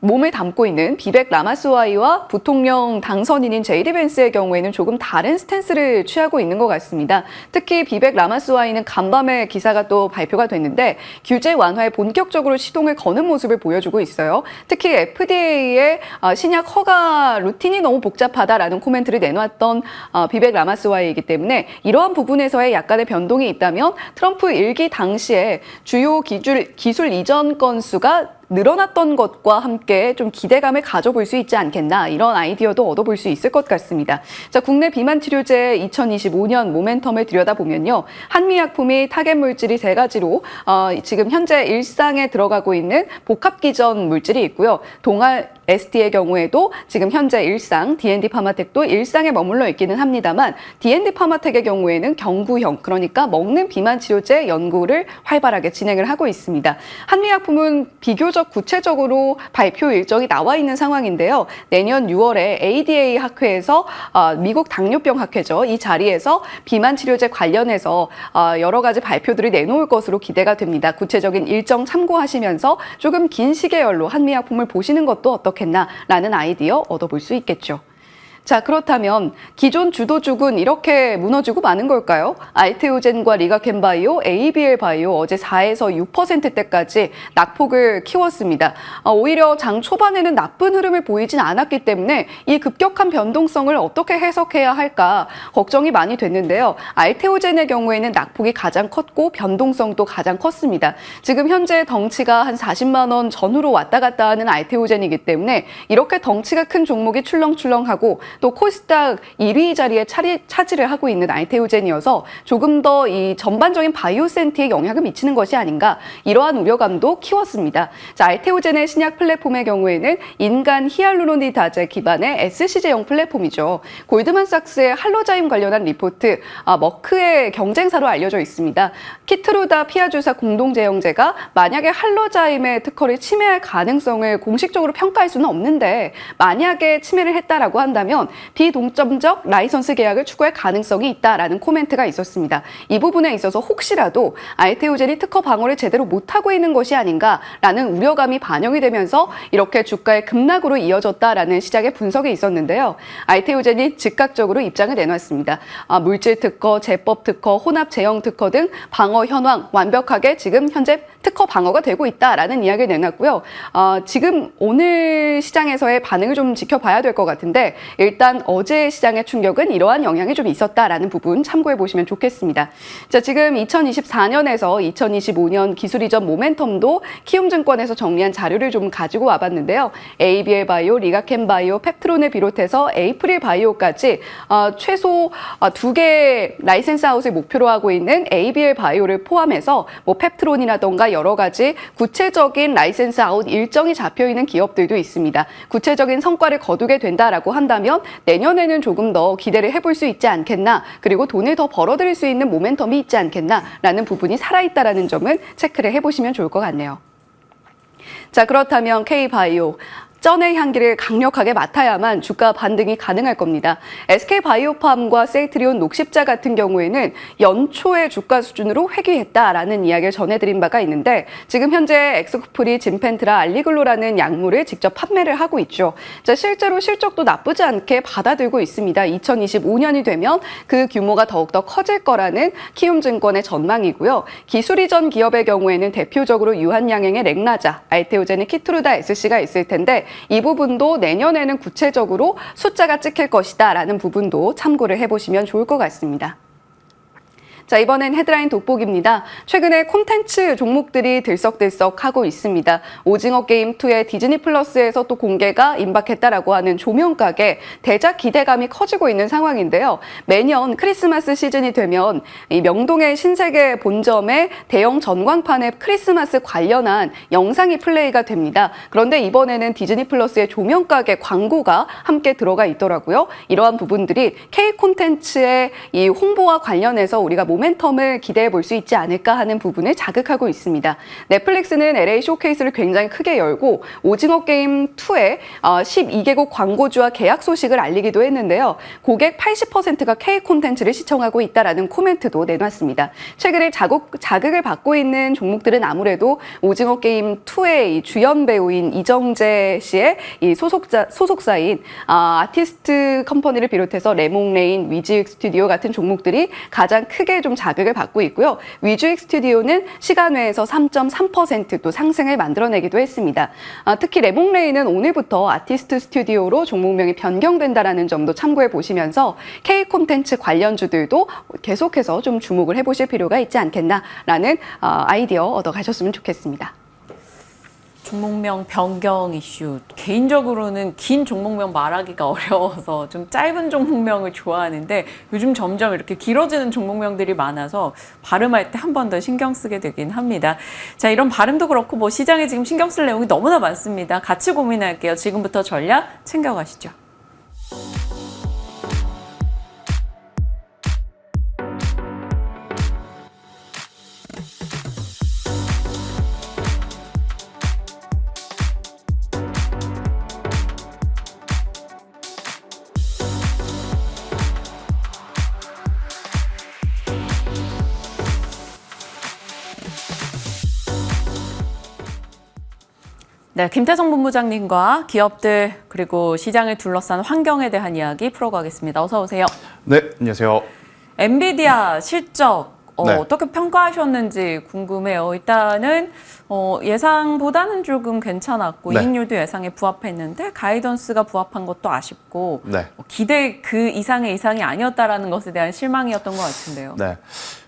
몸을 담고 있는 비백 라마스와이와 부통령 당선인인 제이디 벤스의 경우에는 조금 다른 스탠스를 취하고 있는 것 같습니다. 특히 비백 라마스와이는 간밤에 기사가 또 발표가 됐는데 규제 완화에 본격적으로 시동을 거는 모습을 보여주고 있어요. 특히 FDA의 신약 허가 루틴이 너무 복잡하다라는 코멘트를 내놓았던 비백 라마스와이이기 때문에 이러한 부분에서의 약간의 변동이 있다면 트럼프 1기 당시에 주요 기술 이전 건수가 늘어났던 것과 함께 좀 기대감을 가져볼 수 있지 않겠나, 이런 아이디어도 얻어볼 수 있을 것 같습니다. 자, 국내 비만 치료제 2025년 모멘텀을 들여다보면요. 한미약품이 타겟 물질이 3가지로 지금 현재 일상에 들어가고 있는 복합기전 물질이 있고요. ST의 경우에도 지금 현재 일상, D&D 파마텍도 일상에 머물러 있기는 합니다만 D&D 파마텍의 경우에는 경구형, 그러니까 먹는 비만 치료제 연구를 활발하게 진행을 하고 있습니다. 한미약품은 비교적 구체적으로 발표 일정이 나와 있는 상황인데요. 내년 6월에 ADA 학회에서 미국 당뇨병 학회죠. 이 자리에서 비만 치료제 관련해서 여러 가지 발표들을 내놓을 것으로 기대가 됩니다. 구체적인 일정 참고하시면서 조금 긴 시계열로 한미약품을 보시는 것도 어떻겠나라는 아이디어 얻어볼 수 있겠죠. 자, 그렇다면 기존 주도주군 이렇게 무너지고 마는 걸까요? 알테오젠과 리가켄바이오, ABL바이오 어제 4에서 6%대까지 낙폭을 키웠습니다. 오히려 장 초반에는 나쁜 흐름을 보이진 않았기 때문에 이 급격한 변동성을 어떻게 해석해야 할까 걱정이 많이 됐는데요. 알테오젠의 경우에는 낙폭이 가장 컸고 변동성도 가장 컸습니다. 지금 현재 덩치가 한 40만 원 전후로 왔다 갔다 하는 알테오젠이기 때문에 이렇게 덩치가 큰 종목이 출렁출렁하고 또 코스닥 1위 자리에 차지를 하고 있는 알테오젠이어서 조금 더 이 전반적인 바이오센티에 영향을 미치는 것이 아닌가 이러한 우려감도 키웠습니다. 자, 알테오젠의 신약 플랫폼의 경우에는 인간 히알루로니다제 기반의 SC제형 플랫폼이죠. 골드만삭스의 할로자임 관련한 리포트 머크의 경쟁사로 알려져 있습니다. 키트루다 피아주사 공동제형제가 만약에 할로자임의 특허를 침해할 가능성을 공식적으로 평가할 수는 없는데 만약에 침해를 했다라고 한다면 비동점적 라이선스 계약을 추구할 가능성이 있다라는 코멘트가 있었습니다. 이 부분에 있어서 혹시라도 알테오젠이 특허 방어를 제대로 못하고 있는 것이 아닌가라는 우려감이 반영이 되면서 이렇게 주가의 급락으로 이어졌다라는 시장의 분석이 있었는데요. 알테오젠이 즉각적으로 입장을 내놨습니다. 물질 특허, 제법 특허, 혼합 제형 특허 등 방어 현황 완벽하게 지금 현재 특허 방어가 되고 있다라는 이야기를 내놨고요. 지금 오늘 시장에서의 반응을 좀 지켜봐야 될 것 같은데 일단 어제 시장의 충격은 이러한 영향이 좀 있었다라는 부분 참고해 보시면 좋겠습니다. 자, 지금 2024년에서 2025년 기술 이전 모멘텀도 키움증권에서 정리한 자료를 좀 가지고 와봤는데요. ABL 바이오, 리가켄 바이오, 펩트론을 비롯해서 에이프릴 바이오까지 최소 2개 라이센스 아웃을 목표로 하고 있는 ABL 바이오를 포함해서 뭐 펩트론이라던가 여러 가지 구체적인 라이센스 아웃 일정이 잡혀 있는 기업들도 있습니다. 구체적인 성과를 거두게 된다라고 한다면 내년에는 조금 더 기대를 해볼 수 있지 않겠나, 그리고 돈을 더 벌어들일 수 있는 모멘텀이 있지 않겠나라는 부분이 살아있다라는 점은 체크를 해보시면 좋을 것 같네요. 자, 그렇다면 K바이오. 쩐의 향기를 강력하게 맡아야만 주가 반등이 가능할 겁니다. SK바이오팜과 셀트리온 녹십자 같은 경우에는 연초의 주가 수준으로 회귀했다라는 이야기를 전해드린 바가 있는데 지금 현재 엑스코프리, 진펜트라, 알리글로라는 약물을 직접 판매를 하고 있죠. 자, 실제로 실적도 나쁘지 않게 받아들고 있습니다. 2025년이 되면 그 규모가 더욱더 커질 거라는 키움증권의 전망이고요. 기술 이전 기업의 경우에는 대표적으로 유한양행의 렉나자, 알테오젠의 키트루다 SC가 있을 텐데 이 부분도 내년에는 구체적으로 숫자가 찍힐 것이다라는 부분도 참고를 해보시면 좋을 것 같습니다. 자, 이번엔 헤드라인 돋보기입니다. 최근에 콘텐츠 종목들이 들썩들썩하고 있습니다. 오징어 게임 2의 디즈니 플러스에서 또 공개가 임박했다라고 하는 조명각에 대작 기대감이 커지고 있는 상황인데요. 매년 크리스마스 시즌이 되면 이 명동의 신세계 본점의 대형 전광판에 크리스마스 관련한 영상이 플레이가 됩니다. 그런데 이번에는 디즈니 플러스의 조명각에 광고가 함께 들어가 있더라고요. 이러한 부분들이 K 콘텐츠의 이 홍보와 관련해서 우리가 모멘텀을 기대해 볼 수 있지 않을까 하는 부분을 자극하고 있습니다. 넷플릭스는 LA 쇼케이스를 굉장히 크게 열고 오징어 게임 2의 12개국 광고주와 계약 소식을 알리기도 했는데요. 고객 80%가 K 콘텐츠를 시청하고 있다라는 코멘트도 내놨습니다. 최근에 자극을 받고 있는 종목들은 아무래도 오징어 게임 2의 이 주연 배우인 이정재 씨의 이 소속사인 아티스트 컴퍼니를 비롯해서 레몽레인, 위즈익 스튜디오 같은 종목들이 가장 크게 좀 자극을 받고 있고요. 위즈익 스튜디오는 시간외에서 3.3% 또 상승을 만들어내기도 했습니다. 특히 레몽레인은 오늘부터 아티스트 스튜디오로 종목명이 변경된다라는 점도 참고해 보시면서 K 콘텐츠 관련주들도 계속해서 좀 주목을 해보실 필요가 있지 않겠나라는 아이디어 얻어가셨으면 좋겠습니다. 종목명 변경 이슈. 개인적으로는 긴 종목명 말하기가 어려워서 좀 짧은 종목명을 좋아하는데 요즘 점점 이렇게 길어지는 종목명들이 많아서 발음할 때 한 번 더 신경 쓰게 되긴 합니다. 자, 이런 발음도 그렇고 뭐 시장에 지금 신경 쓸 내용이 너무나 많습니다. 같이 고민할게요. 지금부터 전략 챙겨가시죠. 네, 김태성 본부장님과 기업들 그리고 시장을 둘러싼 환경에 대한 이야기 풀어가겠습니다. 어서 오세요. 네, 안녕하세요. 엔비디아 실적 네. 어떻게 평가하셨는지 궁금해요. 일단은 예상보다는 조금 괜찮았고 네. 이익률도 예상에 부합했는데 가이던스가 부합한 것도 아쉽고 네. 기대 그 이상의 이상이 아니었다라는 것에 대한 실망이었던 것 같은데요. 네.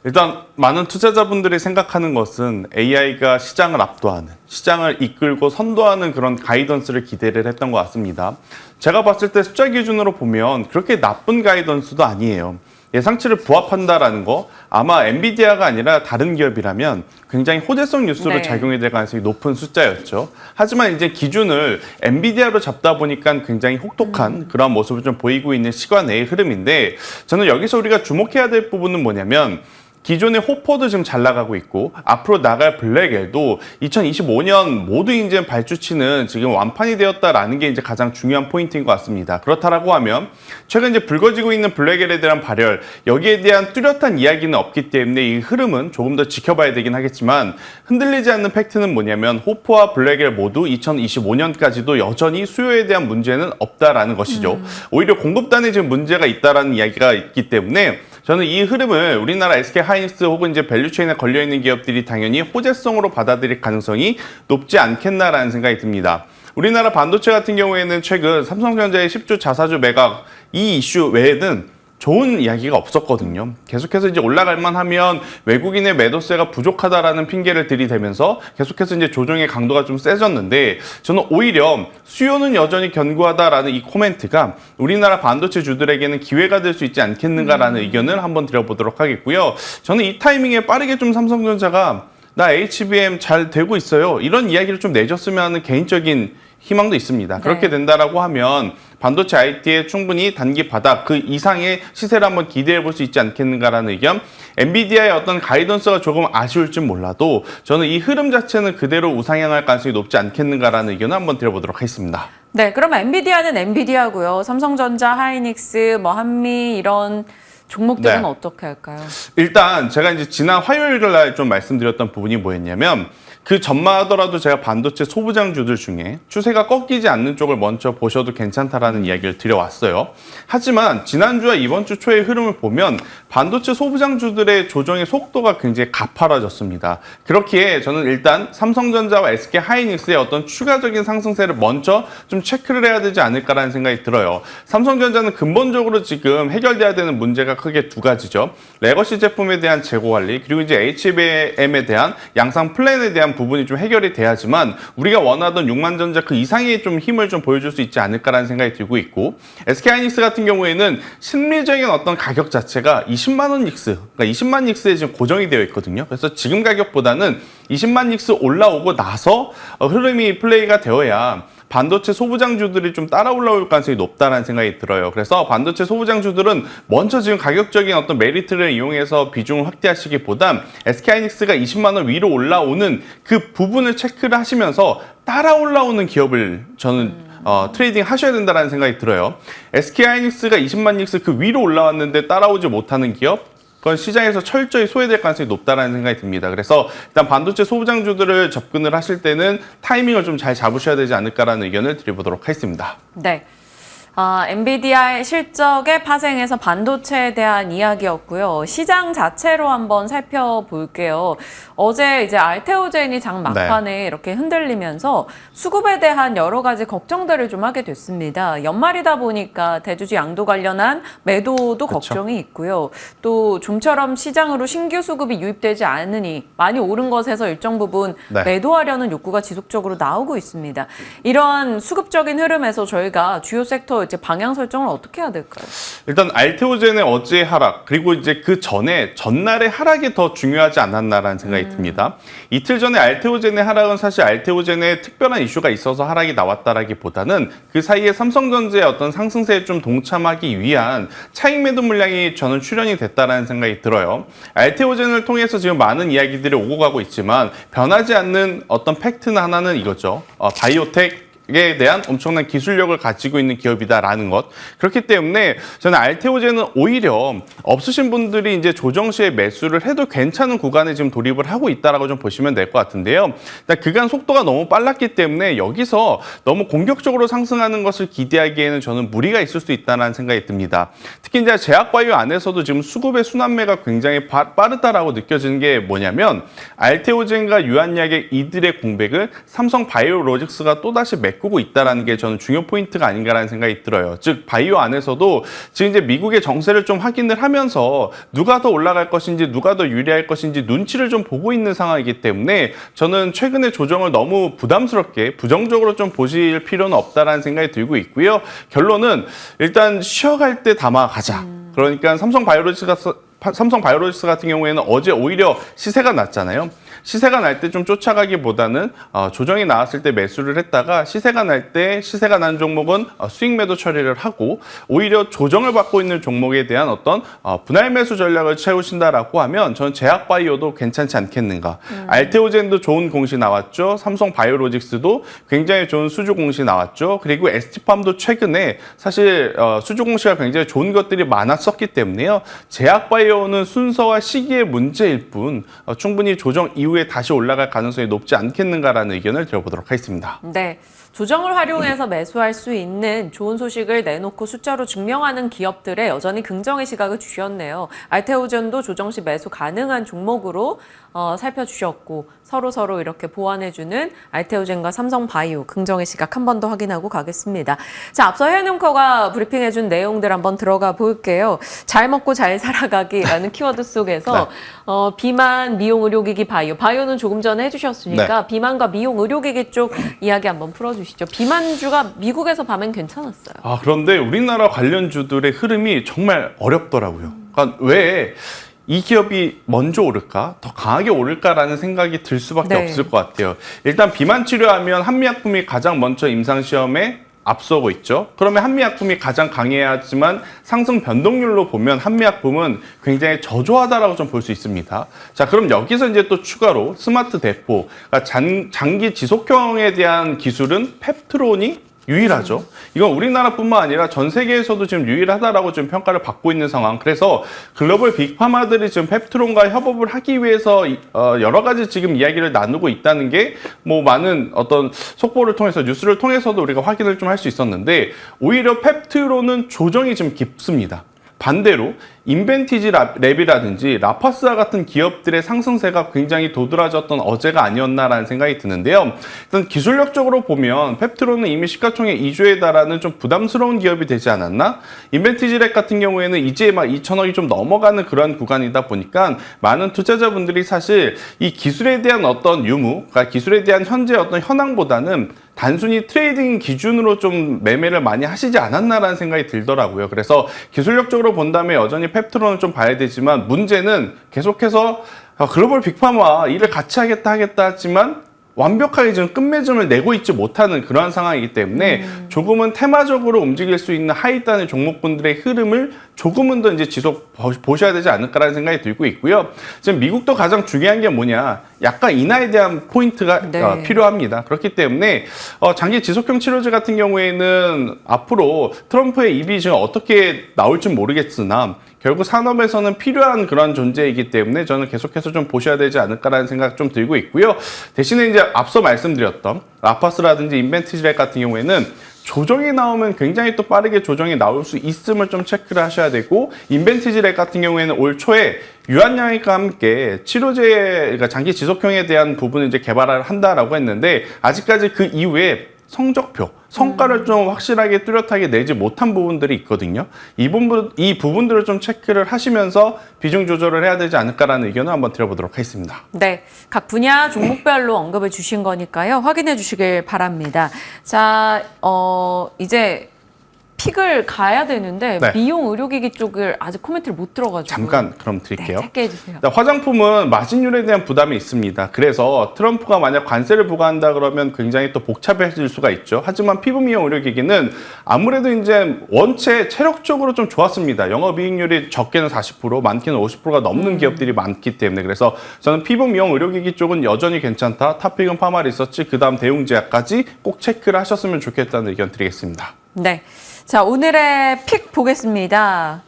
일단 많은 투자자분들이 생각하는 것은 AI가 시장을 압도하는, 시장을 이끌고 선도하는 그런 가이던스를 기대를 했던 것 같습니다. 제가 봤을 때 숫자 기준으로 보면 그렇게 나쁜 가이던스도 아니에요. 예상치를 부합한다라는 거 아마 엔비디아가 아니라 다른 기업이라면 굉장히 호재성 뉴스로 네. 작용이 될 가능성이 높은 숫자였죠. 하지만 이제 기준을 엔비디아로 잡다 보니까 굉장히 혹독한 그런 모습을 좀 보이고 있는 시간의 흐름인데 저는 여기서 우리가 주목해야 될 부분은 뭐냐면 기존의 호퍼도 지금 잘 나가고 있고 앞으로 나갈 블랙엘도 2025년 모두 이제 발주치는 지금 완판이 되었다라는 게 이제 가장 중요한 포인트인 것 같습니다. 그렇다라고 하면 최근 이제 불거지고 있는 블랙엘에 대한 발열 여기에 대한 뚜렷한 이야기는 없기 때문에 이 흐름은 조금 더 지켜봐야 되긴 하겠지만 흔들리지 않는 팩트는 뭐냐면 호퍼와 블랙엘 모두 2025년까지도 여전히 수요에 대한 문제는 없다라는 것이죠. 오히려 공급단에 지금 문제가 있다라는 이야기가 있기 때문에 저는 이 흐름을 우리나라 SK 하이닉스 혹은 이제 밸류체인에 걸려있는 기업들이 당연히 호재성으로 받아들일 가능성이 높지 않겠나라는 생각이 듭니다. 우리나라 반도체 같은 경우에는 최근 삼성전자의 10조 자사주 매각 이 이슈 외에는 좋은 이야기가 없었거든요. 계속해서 이제 올라갈만 하면 외국인의 매도세가 부족하다라는 핑계를 들이대면서 계속해서 이제 조정의 강도가 좀 세졌는데 저는 오히려 수요는 여전히 견고하다라는 이 코멘트가 우리나라 반도체 주들에게는 기회가 될 수 있지 않겠는가라는 의견을 한번 드려보도록 하겠고요. 저는 이 타이밍에 빠르게 좀 삼성전자가 나 HBM 잘 되고 있어요. 이런 이야기를 좀 내줬으면 하는 개인적인 희망도 있습니다. 네. 그렇게 된다라고 하면 반도체 IT에 충분히 단기 바닥 그 이상의 시세를 한번 기대해 볼 수 있지 않겠는가라는 의견. 엔비디아의 어떤 가이던스가 조금 아쉬울지 몰라도 저는 이 흐름 자체는 그대로 우상향할 가능성이 높지 않겠는가라는 의견을 한번 드려보도록 하겠습니다. 네, 그럼 엔비디아는 엔비디아고요. 삼성전자, 하이닉스, 한미 이런 종목들은 네. 어떻게 할까요? 일단 제가 이제 지난 화요일 날 좀 말씀드렸던 부분이 뭐였냐면 그 전마하더라도 제가 반도체 소부장주들 중에 추세가 꺾이지 않는 쪽을 먼저 보셔도 괜찮다라는 이야기를 드려왔어요. 하지만 지난주와 이번 주 초의 흐름을 보면 반도체 소부장주들의 조정의 속도가 굉장히 가파라졌습니다. 그렇기에 저는 일단 삼성전자와 SK 하이닉스의 어떤 추가적인 상승세를 먼저 좀 체크를 해야 되지 않을까라는 생각이 들어요. 삼성전자는 근본적으로 지금 해결돼야 되는 문제가 크게 두 가지죠. 레거시 제품에 대한 재고 관리 그리고 이제 HBM에 대한 양산 플랜에 대한 부분이 좀 해결이 돼야지만 우리가 원하던 6만 전자 그 이상의 좀 힘을 좀 보여줄 수 있지 않을까라는 생각이 들고 있고 SK하이닉스 같은 경우에는 심리적인 어떤 가격 자체가 20만 원 닉스, 그러니까 20만 닉스에 지금 고정이 되어 있거든요. 그래서 지금 가격보다는 20만 닉스 올라오고 나서 흐름이 플레이가 되어야 반도체 소부장주들이 좀 따라 올라올 가능성이 높다는 생각이 들어요. 그래서 반도체 소부장주들은 먼저 지금 가격적인 어떤 메리트를 이용해서 비중을 확대하시기보단 SK하이닉스가 20만 원 위로 올라오는 그 부분을 체크를 하시면서 따라 올라오는 기업을 저는 트레이딩 하셔야 된다는 생각이 들어요. SK하이닉스가 20만 닉스 그 위로 올라왔는데 따라오지 못하는 기업 그건 시장에서 철저히 소외될 가능성이 높다는 생각이 듭니다. 그래서 일단 반도체 소부장주들을 접근을 하실 때는 타이밍을 좀 잘 잡으셔야 되지 않을까라는 의견을 드려보도록 하겠습니다. 네. 엔비디아의 실적의 파생에서 반도체에 대한 이야기였고요. 시장 자체로 한번 살펴볼게요. 어제 이제 알테오젠이 장 막판에 이렇게 흔들리면서 수급에 대한 여러 가지 걱정들을 좀 하게 됐습니다. 연말이다 보니까 대주주 양도 관련한 매도도 걱정이 있고요. 또 좀처럼 시장으로 신규 수급이 유입되지 않으니 많이 오른 것에서 일정 부분 매도하려는 욕구가 지속적으로 나오고 있습니다. 이러한 수급적인 흐름에서 저희가 주요 섹터 이제 방향 설정을 어떻게 해야 될까요? 일단 알테오젠의 어제의 하락 그리고 이제 그 전에 전날의 하락이 더 중요하지 않았나라는 생각이 듭니다. 이틀 전에 알테오젠의 하락은 사실 알테오젠에 특별한 이슈가 있어서 하락이 나왔다라기보다는 그 사이에 삼성전자의 어떤 상승세에 좀 동참하기 위한 차익 매도 물량이 저는 출현이 됐다라는 생각이 들어요. 알테오젠을 통해서 지금 많은 이야기들이 오고 가고 있지만 변하지 않는 어떤 팩트는 하나는 이거죠. 바이오텍 에 대한 엄청난 기술력을 가지고 있는 기업이다라는 것. 그렇기 때문에 저는 알테오젠은 오히려 없으신 분들이 이제 조정 시에 매수를 해도 괜찮은 구간에 지금 돌입을 하고 있다라고 좀 보시면 될 것 같은데요. 일단 그간 속도가 너무 빨랐기 때문에 여기서 너무 공격적으로 상승하는 것을 기대하기에는 저는 무리가 있을 수 있다는 생각이 듭니다. 특히 이제 제약바이오 안에서도 지금 수급의 순환매가 굉장히 빠르다라고 느껴지는 게 뭐냐면 알테오젠과 유한약의 이들의 공백을 삼성바이오로직스가 또다시 메꾸고 있다는 게 저는 중요 포인트가 아닌가라는 생각이 들어요. 즉 바이오 안에서도 지금 이제 미국의 정세를 좀 확인을 하면서 누가 더 올라갈 것인지 누가 더 유리할 것인지 눈치를 좀 보고 있는 상황이기 때문에 저는 최근의 조정을 너무 부담스럽게 부정적으로 좀 보실 필요는 없다라는 생각이 들고 있고요. 결론은 일단 쉬어갈 때 담아가자. 그러니까 삼성바이오로직스 같은 경우에는 어제 오히려 시세가 났잖아요. 시세가 날 때 좀 쫓아가기보다는 조정이 나왔을 때 매수를 했다가 시세가 난 종목은 수익 매도 처리를 하고 오히려 조정을 받고 있는 종목에 대한 어떤 분할 매수 전략을 채우신다라고 하면 저는 제약바이오도 괜찮지 않겠는가. 알테오젠도 좋은 공시 나왔죠. 삼성바이오로직스도 굉장히 좋은 수주 공시 나왔죠. 그리고 ST팜도 최근에 사실 수주 공시가 굉장히 좋은 것들이 많았었기 때문에요. 제약바이오는 순서와 시기의 문제일 뿐 충분히 조정 이후에 다시 올라갈 가능성이 높지 않겠는가라는 의견을 들어보도록 하겠습니다. 네. 조정을 활용해서 매수할 수 있는 좋은 소식을 내놓고 숫자로 증명하는 기업들에 여전히 긍정의 시각을 주셨네요. 알테오젠도 조정 시 매수 가능한 종목으로 살펴주셨고 서로 이렇게 보완해주는 알테오젠과 삼성바이오 긍정의 시각 한 번 더 확인하고 가겠습니다. 자, 앞서 해외눈커가 브리핑해준 내용들 한번 들어가 볼게요. 잘 먹고 잘 살아가기라는 키워드 속에서 네. 비만, 미용, 의료기기, 바이오는 조금 전에 해주셨으니까 네. 비만과 미용, 의료기기 쪽 이야기 한번 풀어주시죠. 비만주가 미국에서 밤엔 괜찮았어요. 그런데 우리나라 관련주들의 흐름이 정말 어렵더라고요. 그러니까 왜 이 기업이 먼저 오를까? 더 강하게 오를까라는 생각이 들 수밖에 네. 없을 것 같아요. 일단 비만 치료하면 한미약품이 가장 먼저 임상시험에 앞서고 있죠. 그러면 한미약품이 가장 강해야지만 상승 변동률로 보면 한미약품은 굉장히 저조하다라고 좀 볼 수 있습니다. 자, 그럼 여기서 이제 또 추가로 스마트 대포, 그러니까 장기 지속형에 대한 기술은 펩트론이 유일하죠. 이건 우리나라뿐만 아니라 전 세계에서도 지금 유일하다라고 지금 평가를 받고 있는 상황. 그래서 글로벌 빅파마들이 지금 펩트론과 협업을 하기 위해서 여러 가지 지금 이야기를 나누고 있다는 게 뭐 많은 어떤 속보를 통해서 뉴스를 통해서도 우리가 확인을 좀 할 수 있었는데 오히려 펩트론은 조정이 지금 깊습니다. 반대로 인벤티지 랩이라든지 라파스와 같은 기업들의 상승세가 굉장히 도드라졌던 어제가 아니었나라는 생각이 드는데요. 일단 기술력적으로 보면 펩트론은 이미 시가총액 2조에 달하는 좀 부담스러운 기업이 되지 않았나? 인벤티지 랩 같은 경우에는 이제 막 2천억이 좀 넘어가는 그런 구간이다 보니까 많은 투자자분들이 사실 이 기술에 대한 어떤 유무, 그러니까 기술에 대한 현재 어떤 현황보다는 단순히 트레이딩 기준으로 좀 매매를 많이 하시지 않았나라는 생각이 들더라고요. 그래서 기술력적으로 본다면 여전히 펩트론을 좀 봐야 되지만 문제는 계속해서 글로벌 빅파마 일을 같이 하겠다 하지만 완벽하게 지금 끝맺음을 내고 있지 못하는 그러한 상황이기 때문에 조금은 테마적으로 움직일 수 있는 하이단의 종목군들의 흐름을 조금은 더 이제 지속 보셔야 되지 않을까라는 생각이 들고 있고요. 지금 미국도 가장 중요한 게 뭐냐? 약간 인하에 대한 포인트가 네. 필요합니다. 그렇기 때문에 장기 지속형 치료제 같은 경우에는 앞으로 트럼프의 입이 지금 어떻게 나올지 모르겠으나 결국 산업에서는 필요한 그런 존재이기 때문에 저는 계속해서 좀 보셔야 되지 않을까라는 생각 좀 들고 있고요. 대신에 이제 앞서 말씀드렸던 라파스라든지 인벤티지랩 같은 경우에는 조정이 나오면 굉장히 또 빠르게 조정이 나올 수 있음을 좀 체크를 하셔야 되고 인벤티지랩 같은 경우에는 올 초에 유한양과 함께 치료제, 그러니까 장기 지속형에 대한 부분을 이제 개발을 한다라고 했는데 아직까지 그 이후에 성적표, 성과를 좀 확실하게 뚜렷하게 내지 못한 부분들이 있거든요. 이 부분들을 좀 체크를 하시면서 비중 조절을 해야 되지 않을까라는 의견을 한번 드려보도록 하겠습니다. 네, 각 분야 종목별로 언급을 주신 거니까요. 확인해 주시길 바랍니다. 자, 이제 픽을 가야 되는데 네. 미용 의료기기 쪽을 아직 코멘트를 못 들어가지고 잠깐 그럼 드릴게요. 네, 짧게 해주세요. 일단 화장품은 마진율에 대한 부담이 있습니다. 그래서 트럼프가 만약 관세를 부과한다 그러면 굉장히 또 복잡해질 수가 있죠. 하지만 피부 미용 의료기기는 아무래도 이제 원체 체력적으로 좀 좋았습니다. 영업이익률이 적게는 40%, 많게는 50%가 넘는 기업들이 많기 때문에 그래서 저는 피부 미용 의료기기 쪽은 여전히 괜찮다. 탑픽은 파마 리서치, 그다음 대웅제약까지 꼭 체크를 하셨으면 좋겠다는 의견 드리겠습니다. 네. 자, 오늘의 픽 보겠습니다.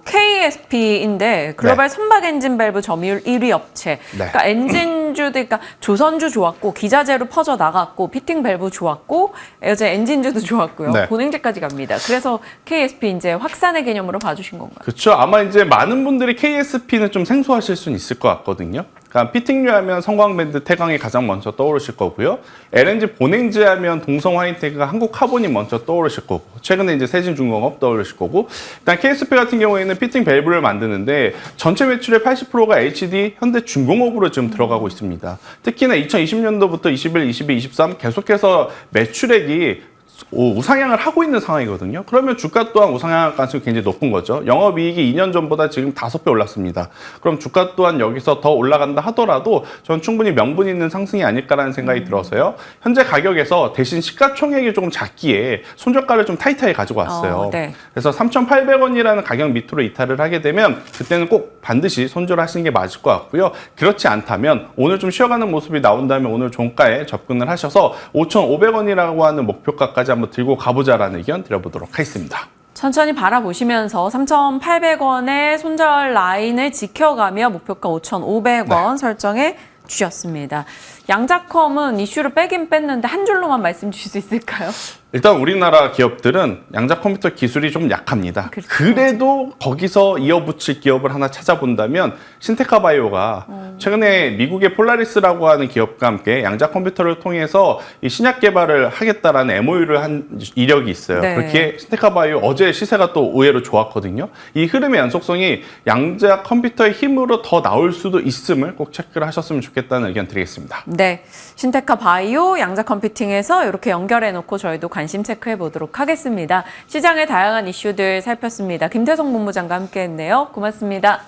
KSP인데 글로벌 선박 엔진 밸브 점유율 1위 업체. 네. 그러니까 엔진주들, 그러니까 조선주 좋았고 기자재로 퍼져 나갔고 피팅 밸브 좋았고 어제 엔진주도 좋았고요. 네. 보냉제까지 갑니다. 그래서 KSP 이제 확산의 개념으로 봐주신 건가요? 그렇죠. 아마 이제 많은 분들이 KSP는 좀 생소하실 수는 있을 것 같거든요. 그러니까 피팅류 하면 성광밴드 태광이 가장 먼저 떠오르실 거고요. LNG 본행지 하면 동성 화이텍과 한국 카본이 먼저 떠오르실 거고 최근에 이제 세진중공업 떠오르실 거고 일단 KSP 같은 경우에는 피팅 밸브를 만드는데 전체 매출의 80%가 HD 현대중공업으로 지금 들어가고 있습니다. 특히나 2020년도부터 21, 22, 23 계속해서 매출액이 우상향을 하고 있는 상황이거든요. 그러면 주가 또한 우상향할 가능성이 굉장히 높은 거죠. 영업이익이 2년 전보다 지금 5배 올랐습니다. 그럼 주가 또한 여기서 더 올라간다 하더라도 전 충분히 명분 있는 상승이 아닐까라는 생각이 들어서요. 현재 가격에서 대신 시가총액이 조금 작기에 손절가를 좀 타이트하게 가지고 왔어요. 네. 그래서 3,800원이라는 가격 밑으로 이탈을 하게 되면 그때는 꼭 반드시 손절하시는 게 맞을 것 같고요. 그렇지 않다면 오늘 좀 쉬어가는 모습이 나온다면 오늘 종가에 접근을 하셔서 5,500원이라고 하는 목표가까지 한번 들고 가보자라는 의견 드려보도록 하겠습니다. 천천히 바라보시면서 3,800원의 손절 라인을 지켜가며 목표가 5,500원 설정해 주셨습니다. 양자컴은 이슈를 빼긴 뺐는데 한 줄로만 말씀 주실 수 있을까요? 일단 우리나라 기업들은 양자 컴퓨터 기술이 좀 약합니다. 그렇죠. 그래도 거기서 이어붙일 기업을 하나 찾아본다면 신테카 바이오가 최근에 미국의 폴라리스라고 하는 기업과 함께 양자 컴퓨터를 통해서 이 신약 개발을 하겠다라는 MOU를 한 이력이 있어요. 네. 그렇게 신테카 바이오 어제 시세가 또 의외로 좋았거든요. 이 흐름의 연속성이 양자 컴퓨터의 힘으로 더 나올 수도 있음을 꼭 체크를 하셨으면 좋겠다는 의견 드리겠습니다. 네, 신테카 바이오, 양자 컴퓨팅에서 이렇게 연결해 놓고 저희도 관심 체크해 보도록 하겠습니다. 시장의 다양한 이슈들 살폈습니다. 김태성 본부장과 함께했네요. 고맙습니다.